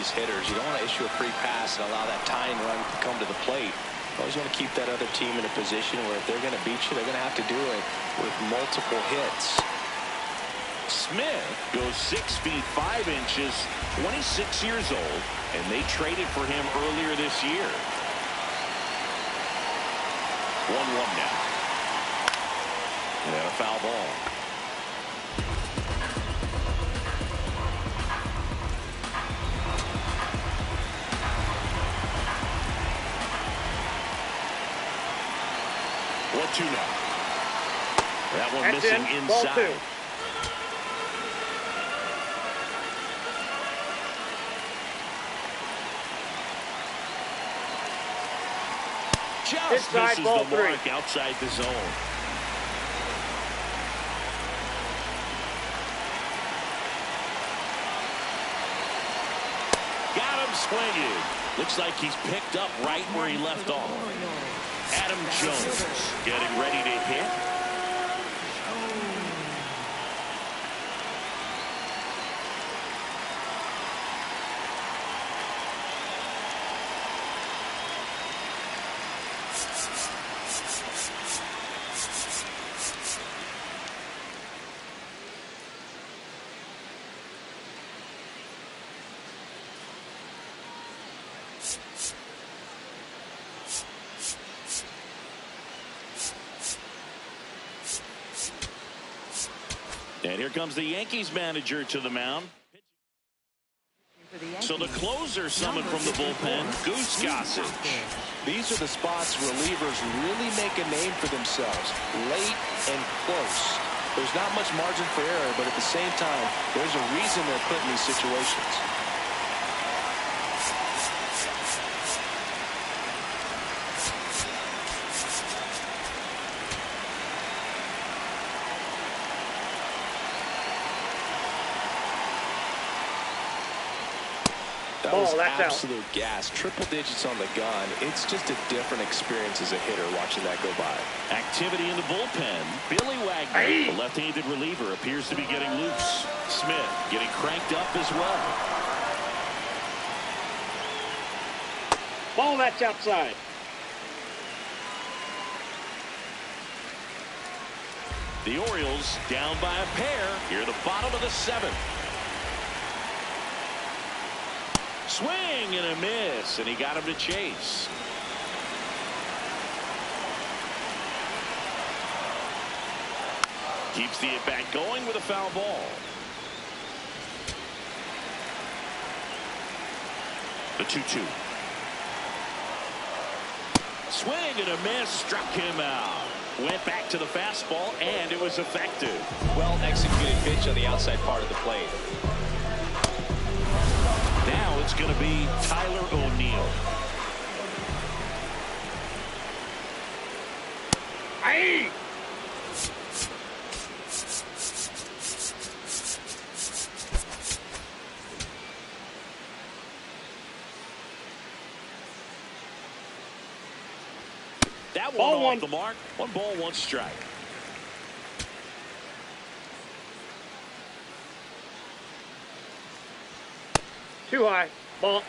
these hitters. You don't want to issue a free pass and allow that tying run to come to the plate. You always want to keep that other team in a position where if they're going to beat you, they're going to have to do it with multiple hits. Smith goes 6 feet 5 inches, 26 years old, and they traded for him earlier this year. 1-1 now. And a foul ball. One, 2 now. That one That's missing in. Ball inside. 2. Just Inside, misses ball the 3. mark outside the zone. Got him swinging. Looks like he's picked up right where he left off. Adam Jones getting ready to hit. And here comes the Yankees manager to the mound. So the closer summoned from the bullpen, Goose Gossage. These are the spots relievers really make a name for themselves, late and close. There's not much margin for error, but at the same time, there's a reason they're put in these situations. That was absolute gas. Triple digits on the gun. It's just a different experience as a hitter watching that go by. Activity in the bullpen. Billy Wagner, the left-handed reliever, appears to be getting loose. Smith getting cranked up as well. Ball, that's outside. The Orioles down by a pair here at the bottom of the 7th. Swing and a miss, and he got him to chase. Keeps the at-bat going with a foul ball. The 2-2. Swing and a miss, struck him out. Went back to the fastball, and it was effective. Well executed pitch on the outside part of the plate. Now it's going to be Tyler O'Neill. Aye. That one Ball off one. the mark. 1 ball, 1 strike. Too high. Ball.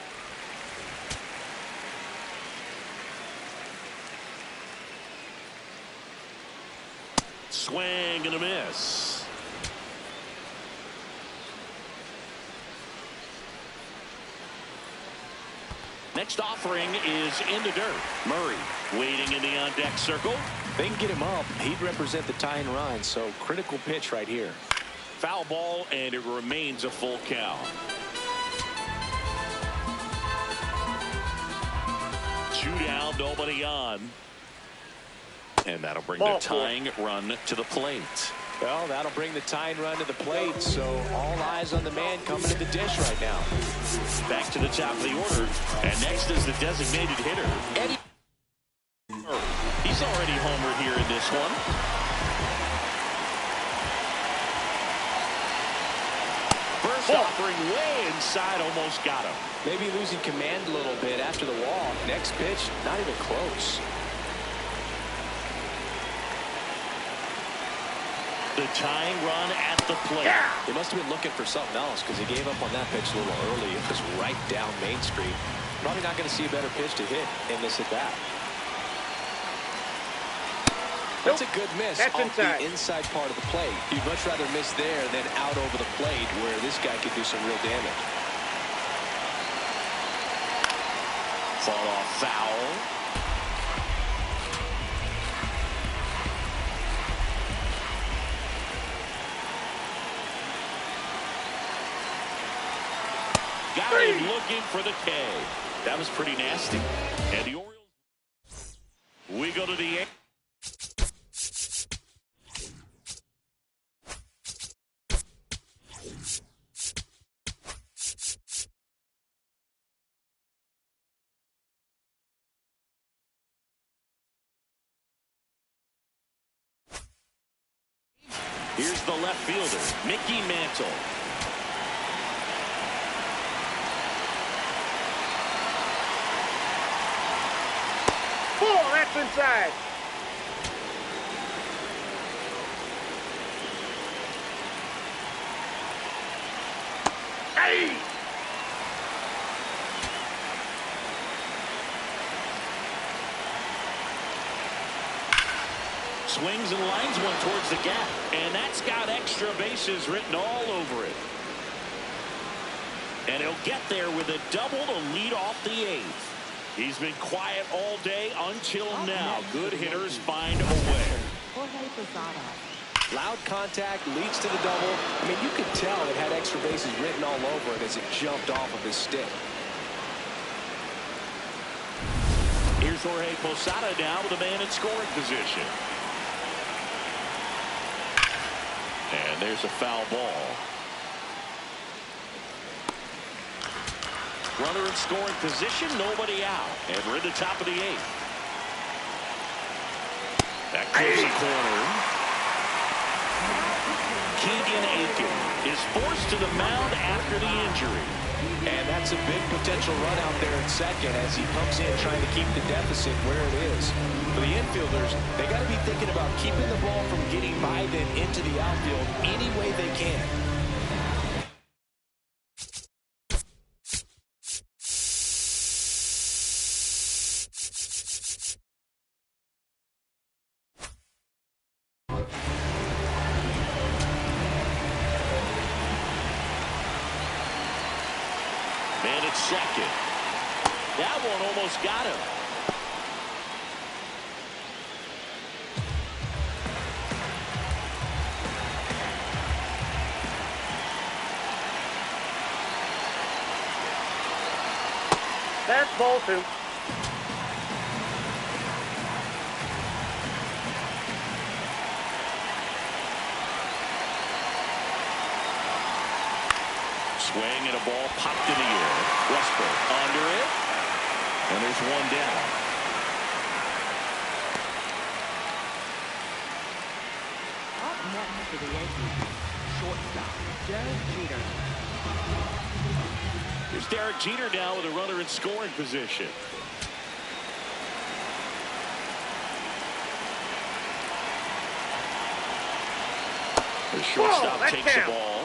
Swing and a miss. Next offering is in the dirt. Murray waiting in the on-deck circle. They can get him up. He'd represent the tying run, so critical pitch right here. Foul ball, and it remains a full count. 2 down, nobody on. And that'll bring the tying run to the plate. Well, that'll bring the tying run to the plate, so all eyes on the man coming to the dish right now. Back to the top of the order, and next is the designated hitter, Eddie. He's already homered here in this one. First offering way inside, almost got him. Maybe losing command a little bit after the walk. Next pitch, not even close. The tying run at the plate. He must have been looking for something else because he gave up on that pitch a little early. It was right down Main Street. Probably not going to see a better pitch to hit in this at bat. That's a good miss off the inside part of the plate. You'd much rather miss there than out over the plate where this guy could do some real damage. Fought off foul. Got him looking for the K. That was pretty nasty. And the Orioles. We go to the Yankees. Here's the left fielder, Mickey Mantle. Ball, that's inside. Hey! Swings and lines one towards the gap, and that's got extra bases written all over it. And he'll get there with a double to lead off the eighth. He's been quiet all day until now. Good hitters find a way. Loud contact leads to the double. I mean, you could tell it had extra bases written all over it as it jumped off of his stick. Here's Jorge Posada now with a man in scoring position. And there's a foul ball. Runner in scoring position, nobody out. And we're in the top of the eighth. That clips a corner. Keegan Aiken is forced to the mound after the injury. And that's a big potential run out there at second as he comes in trying to keep the deficit where it is. For the infielders, they got to be thinking about keeping the ball from getting by them into the outfield any way they can. Man at second. That one almost got him. That's ball two. Swing and a ball popped in the air. Westbrook under it. And there's one down. Up next for the Yankees, shortstop, Derek Jeter. Here's Derek Jeter now with a runner in scoring position. The shortstop takes the ball.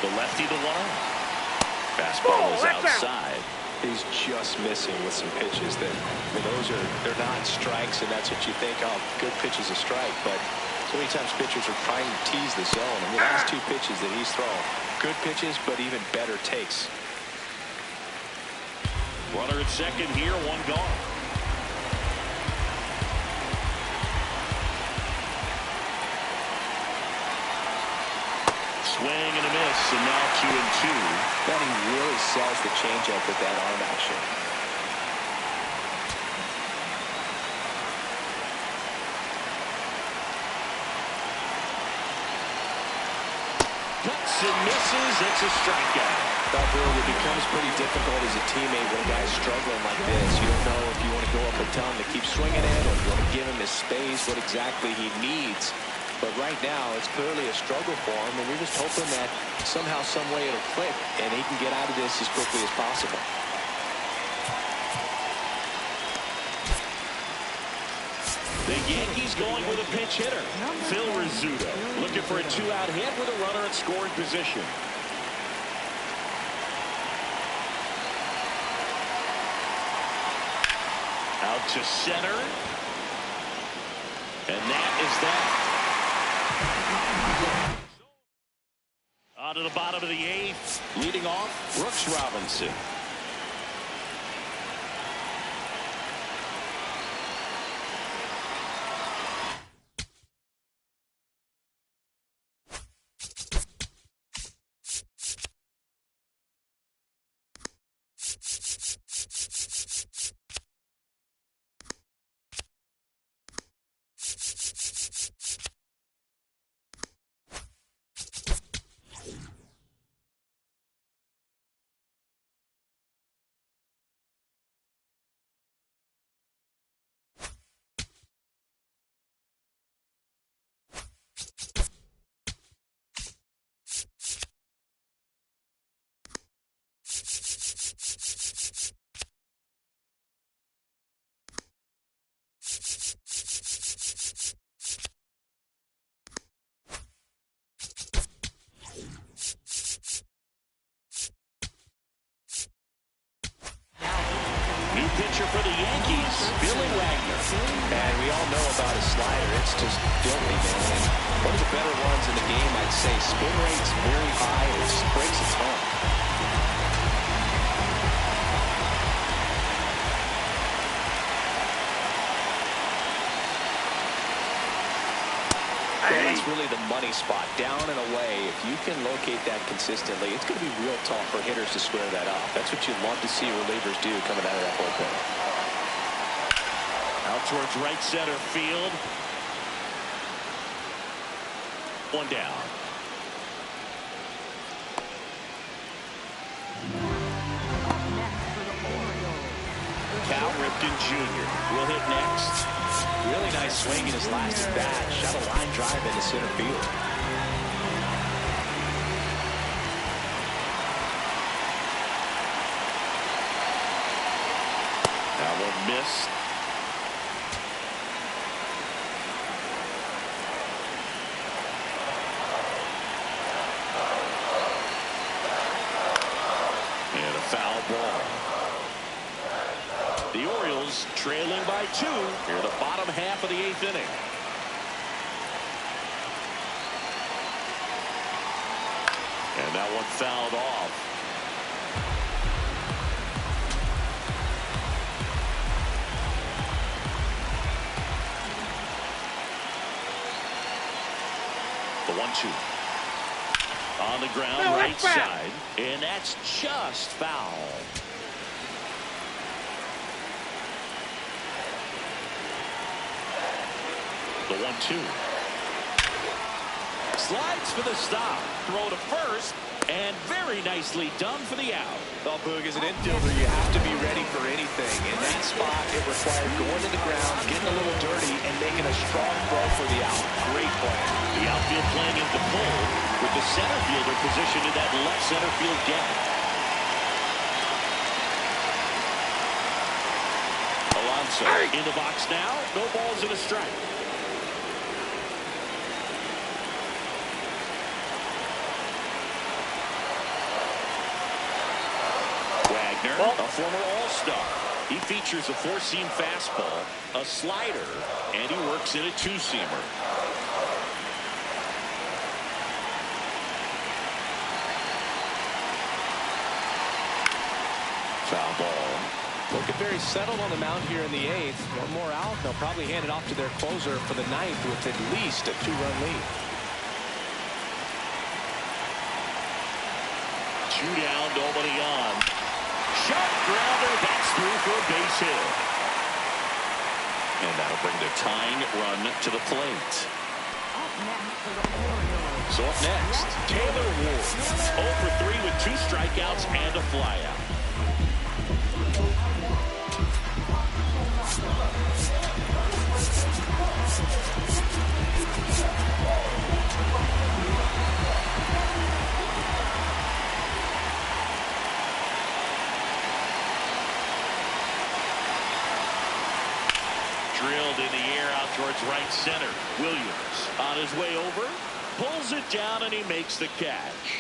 The lefty to one. Fastball is outside. He's just missing with some pitches that, I mean, they're not strikes, and that's what you think, oh, good pitch is a strike, but so many times pitchers are trying to tease the zone. And the last two pitches that he's thrown, good pitches, but even better takes. Runner at second here, one gone. Swing and a miss, and now 2-2. Benning really sells the changeup with that arm action. Cuts and misses. It's a strikeout. That really becomes pretty difficult as a teammate when a guy's struggling like this. You don't know if you want to go up and tell him to keep swinging it, or if you want to give him his space, what exactly he needs But right now, it's clearly a struggle for him, and you're just hoping that somehow, some way it'll click, and he can get out of this as quickly as possible. The Yankees going with a pinch hitter. Phil Rizzuto looking for a two-out hit with a runner in scoring position. Out to center. And that is that. On to the bottom of the eighth. Leading off, Brooks Robinson. New pitcher for the Yankees, Billy Wagner. And we all know about his slider. It's just filthy, man. And one of the better ones in the game, I'd say. Spin rate's very high. It just breaks its home. That's really the money spot, down and away. If you can locate that consistently, it's going to be real tough for hitters to square that up. That's what you'd love to see relievers do coming out of that bullpen. Out towards right center field. One down. Cal Ripken Jr. will hit next. Really nice swing in his last at bat. Shot a line drive into center field. That one missed. And a foul ball. The Orioles trailing by 2 here in the bottom half of the 8th inning. And that one fouled off. The 1-2. On the ground, right side. And that's just foul. The 1-2. Slides for the stop. Throw to first. And very nicely done for the out. Well, Boog, as an infielder, you have to be ready for anything. In that spot, it required going to the ground, getting a little dirty, and making a strong throw for the out. Great play. The outfield playing in the pull with the center fielder positioned in that left center field gap. Alonso in the box now. No balls and a strike. A former All-Star. He features a four-seam fastball, a slider, and he works in a two-seamer. Foul ball. Looking very settled on the mound here in the 8th. One more out. They'll probably hand it off to their closer for the 9th with at least a 2-run lead. 2 down, nobody on. Sharp grounder, that's through for a base hit. And that'll bring the tying run to the plate. So up next, Taylor Ward. 0 for 3 with 2 strikeouts and a flyout. at center. Williams on his way over, pulls it down, and he makes the catch.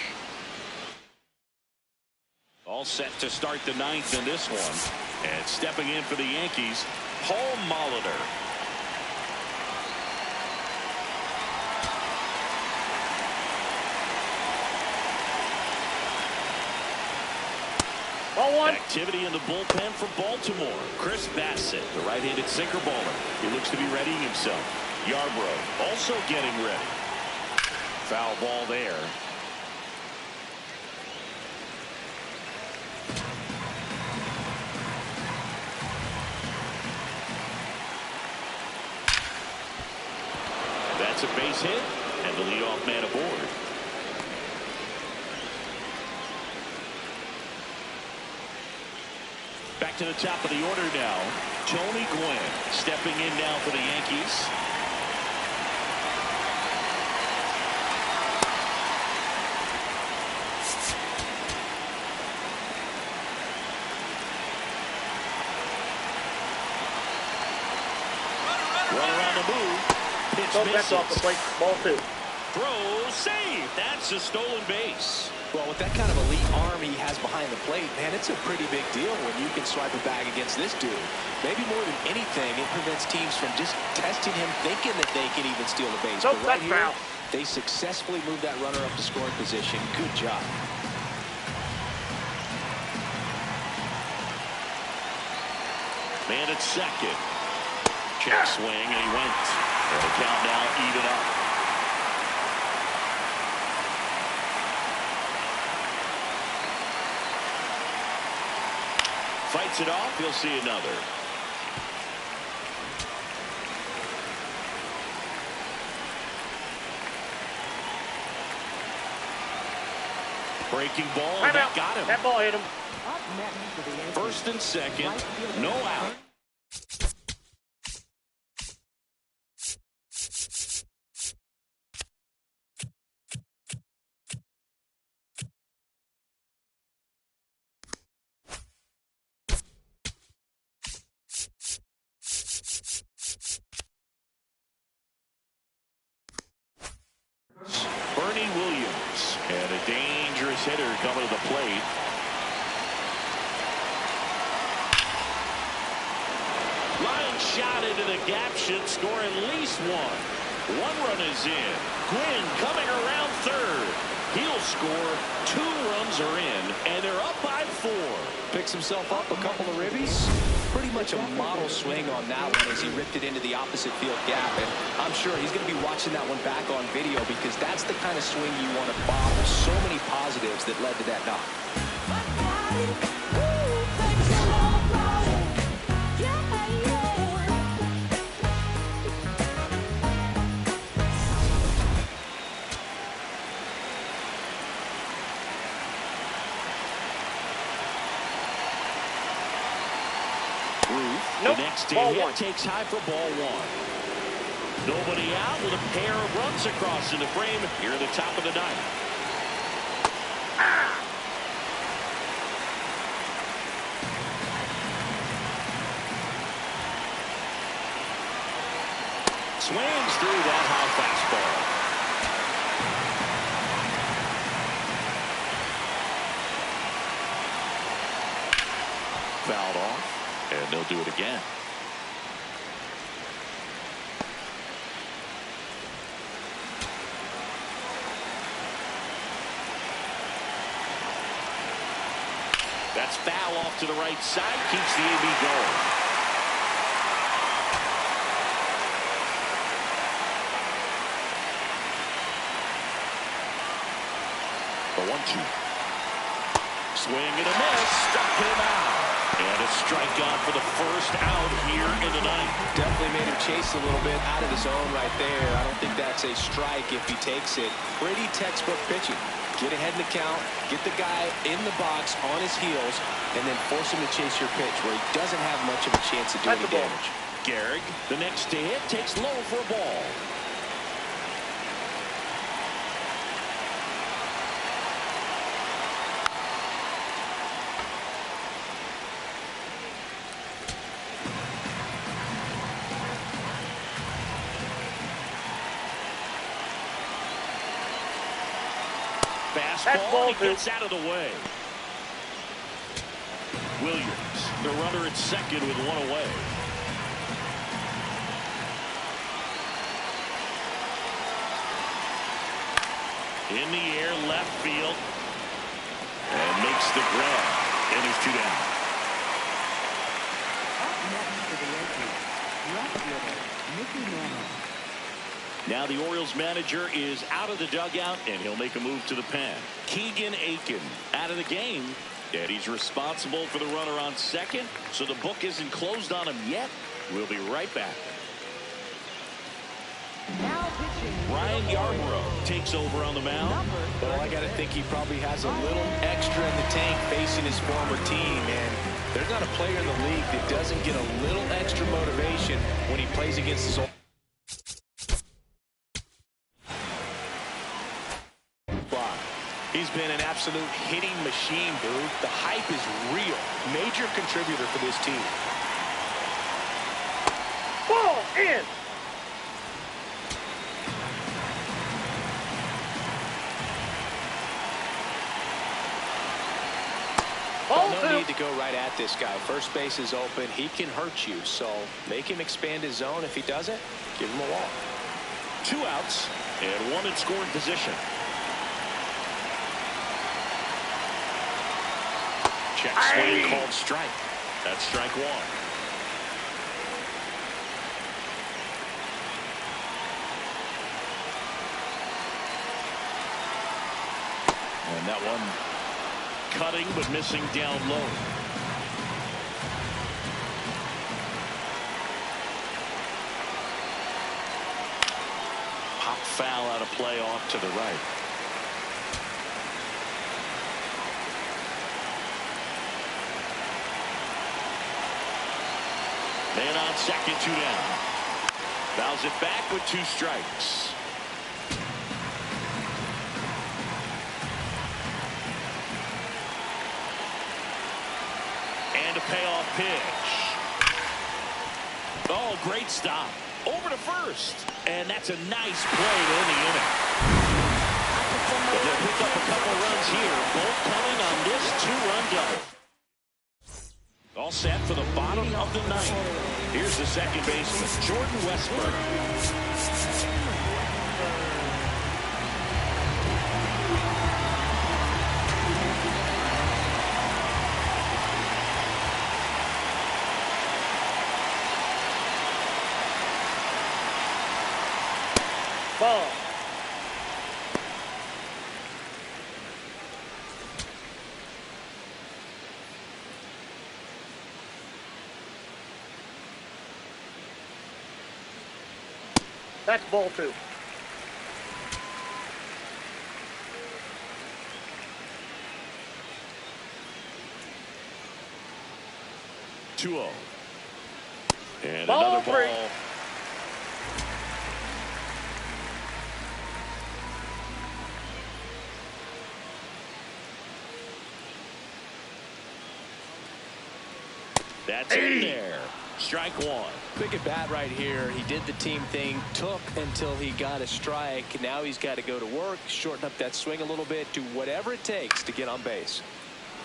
All set to start the ninth in this one. And stepping in for the Yankees, Paul Molitor. Ball one. Activity in the bullpen for Baltimore. Chris Bassett, the right-handed sinker baller. He looks to be readying himself. Yarbrough also getting ready. Foul ball there. That's a base hit, and the leadoff man aboard. Back to the top of the order now. Tony Gwynn stepping in now for the Yankees. Run around the move. Pitch misses. That's off the plate. Ball two. Throw, save. That's a stolen base. Well, with that kind of elite arm he has behind the plate, man, it's a pretty big deal when you can swipe a bag against this dude. Maybe more than anything, it prevents teams from just testing him, thinking that they can even steal the base. So but right here, foul. they successfully moved that runner up to scoring position. Good job. Man at second. Check swing, and he went. And the count now even up. Fights it off. He'll see another. Breaking ball, and that got him. That ball hit him. Up next for the Yankees. First and second, no out. Bernie Williams, and a dangerous hitter coming to the plate. Line shot into the gap should score at least one. One run is in. Gwynn coming around third. He'll score. 2 runs are in, and they're up by 4. Picks himself up a couple of ribbies. Pretty much a model swing on that one as he ripped it into the opposite field gap. And I'm sure he's going to be watching that one back on video because that's the kind of swing you want to bottle. So many positives that led to that knock. The next hit takes high for ball 1. Nobody out with a pair of runs across in the frame here at the top of the ninth. Swings through that high fastball. Fouled off. And they'll do it again. That's foul off to the right side. Keeps the AB going. The 1-2. Swing and a miss. Struck him out. And a strikeout for the first out here in the ninth. Definitely made him chase a little bit out of the zone right there. I don't think that's a strike if he takes it. Pretty textbook pitching. Get ahead in the count, get the guy in the box on his heels, and then force him to chase your pitch where he doesn't have much of a chance to do any damage. Gehrig, the next to hit, takes low for a ball. fastball, and he gets out of the way. Williams, the runner at second with one away. In the air, left field. And makes the grab. And he's 2 down. Up next for the Yankees, left fielder, Mickey Mantle. Now the Orioles manager is out of the dugout, and he'll make a move to the pen. Keegan Aiken out of the game, and he's responsible for the runner on second, so the book isn't closed on him yet. We'll be right back. Now pitching. Ryan Yarbrough takes over on the mound. Well, I got to think he probably has a little extra in the tank facing his former team, and there's not a player in the league that doesn't get a little extra motivation when he plays against his old. He's been an absolute hitting machine, dude. The hype is real. Major contributor for this team. Ball in. No need to go right at this guy. First base is open. He can hurt you, so make him expand his zone. If he doesn't, give him a walk. 2 outs and 1 in scoring position. Check swing called strike. That's strike 1. And that one cutting but missing down low. Pop foul out of play off to the right. Man on second, 2 down. Fouls it back with 2 strikes. And a payoff pitch. Oh, great stop. Over to first. And that's a nice play to end the inning. But they'll pick up a couple runs here, both coming on this 2-run double. All set for the bottom of the 9th. Here's the second baseman, Jordan Westburg. Ball. That's ball 2. Two-0. And Ball another 3. ball. That's in there. Strike 1. Quick at bat right here. He did the team thing, took until he got a strike. Now he's got to go to work, shorten up that swing a little bit, do whatever it takes to get on base.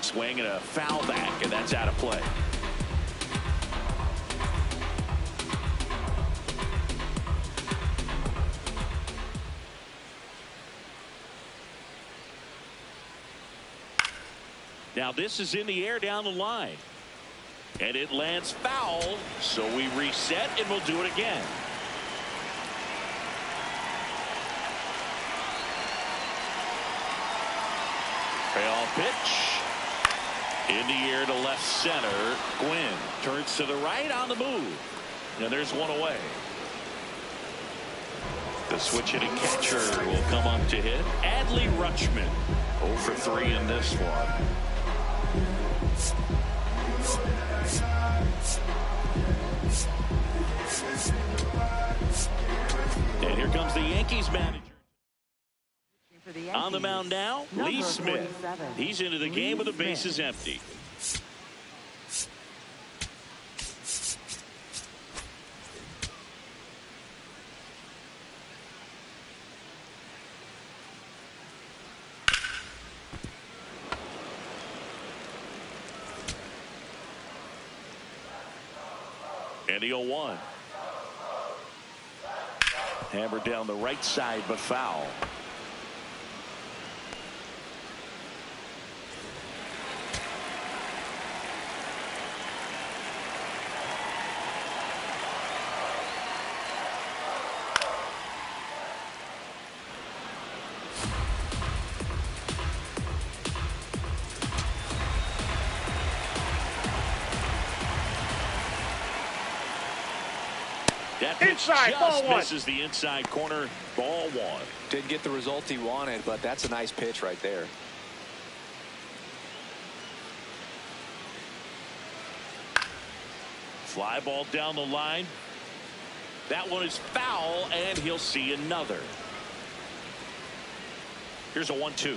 Swing and a foul back, and that's out of play. Now this is in the air down the line. And it lands foul, so we reset and we'll do it again. Payoff pitch. In the air to left center. Gwynn turns to the right on the move. And there's one away. The switch hitting catcher will come up to hit. Adley Rutschman 0 for 3 in this one. And here comes the Yankees manager. On the mound now, Lee Smith. He's into the game with the bases empty. And the 0-1. Hammered down the right side, but foul. That pitch Inside, just ball one. misses the inside corner. Ball one. Didn't get the result he wanted, but that's a nice pitch right there. Fly ball down the line. That one is foul, and he'll see another. Here's a 1-2.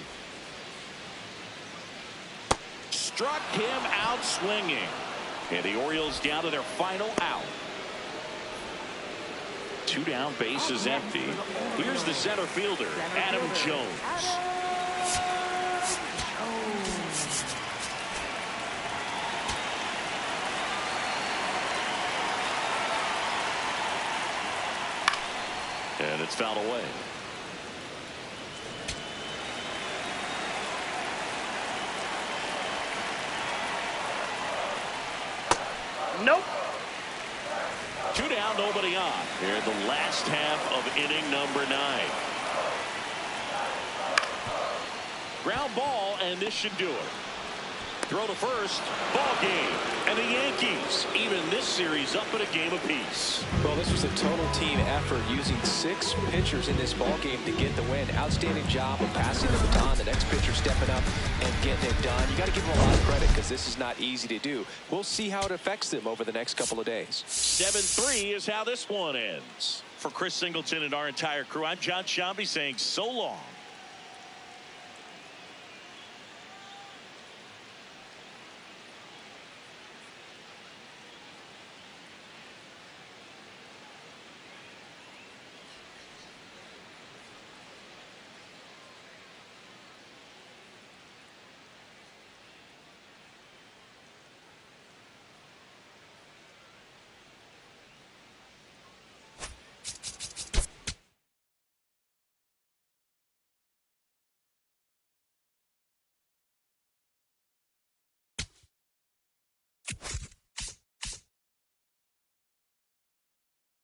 Struck him out swinging. And the Orioles down to their final out. 2 down, base is empty. Here's the center fielder, Adam Jones. And it's fouled away. Nope. 2 down, nobody on. Here in the last half of inning number 9. Ground ball, and this should do it. Throw to first, ball game. And the Yankees even this series up at a game apiece. Well, this was a total team effort, using 6 pitchers in this ball game to get the win. Outstanding job of passing the baton. The next pitcher stepping up and getting it done. You got to give them a lot of credit, because this is not easy to do. We'll see how it affects them over the next couple of days. 7-3 is how this one ends. For Chris Singleton and our entire crew, I'm John Shambi saying so long.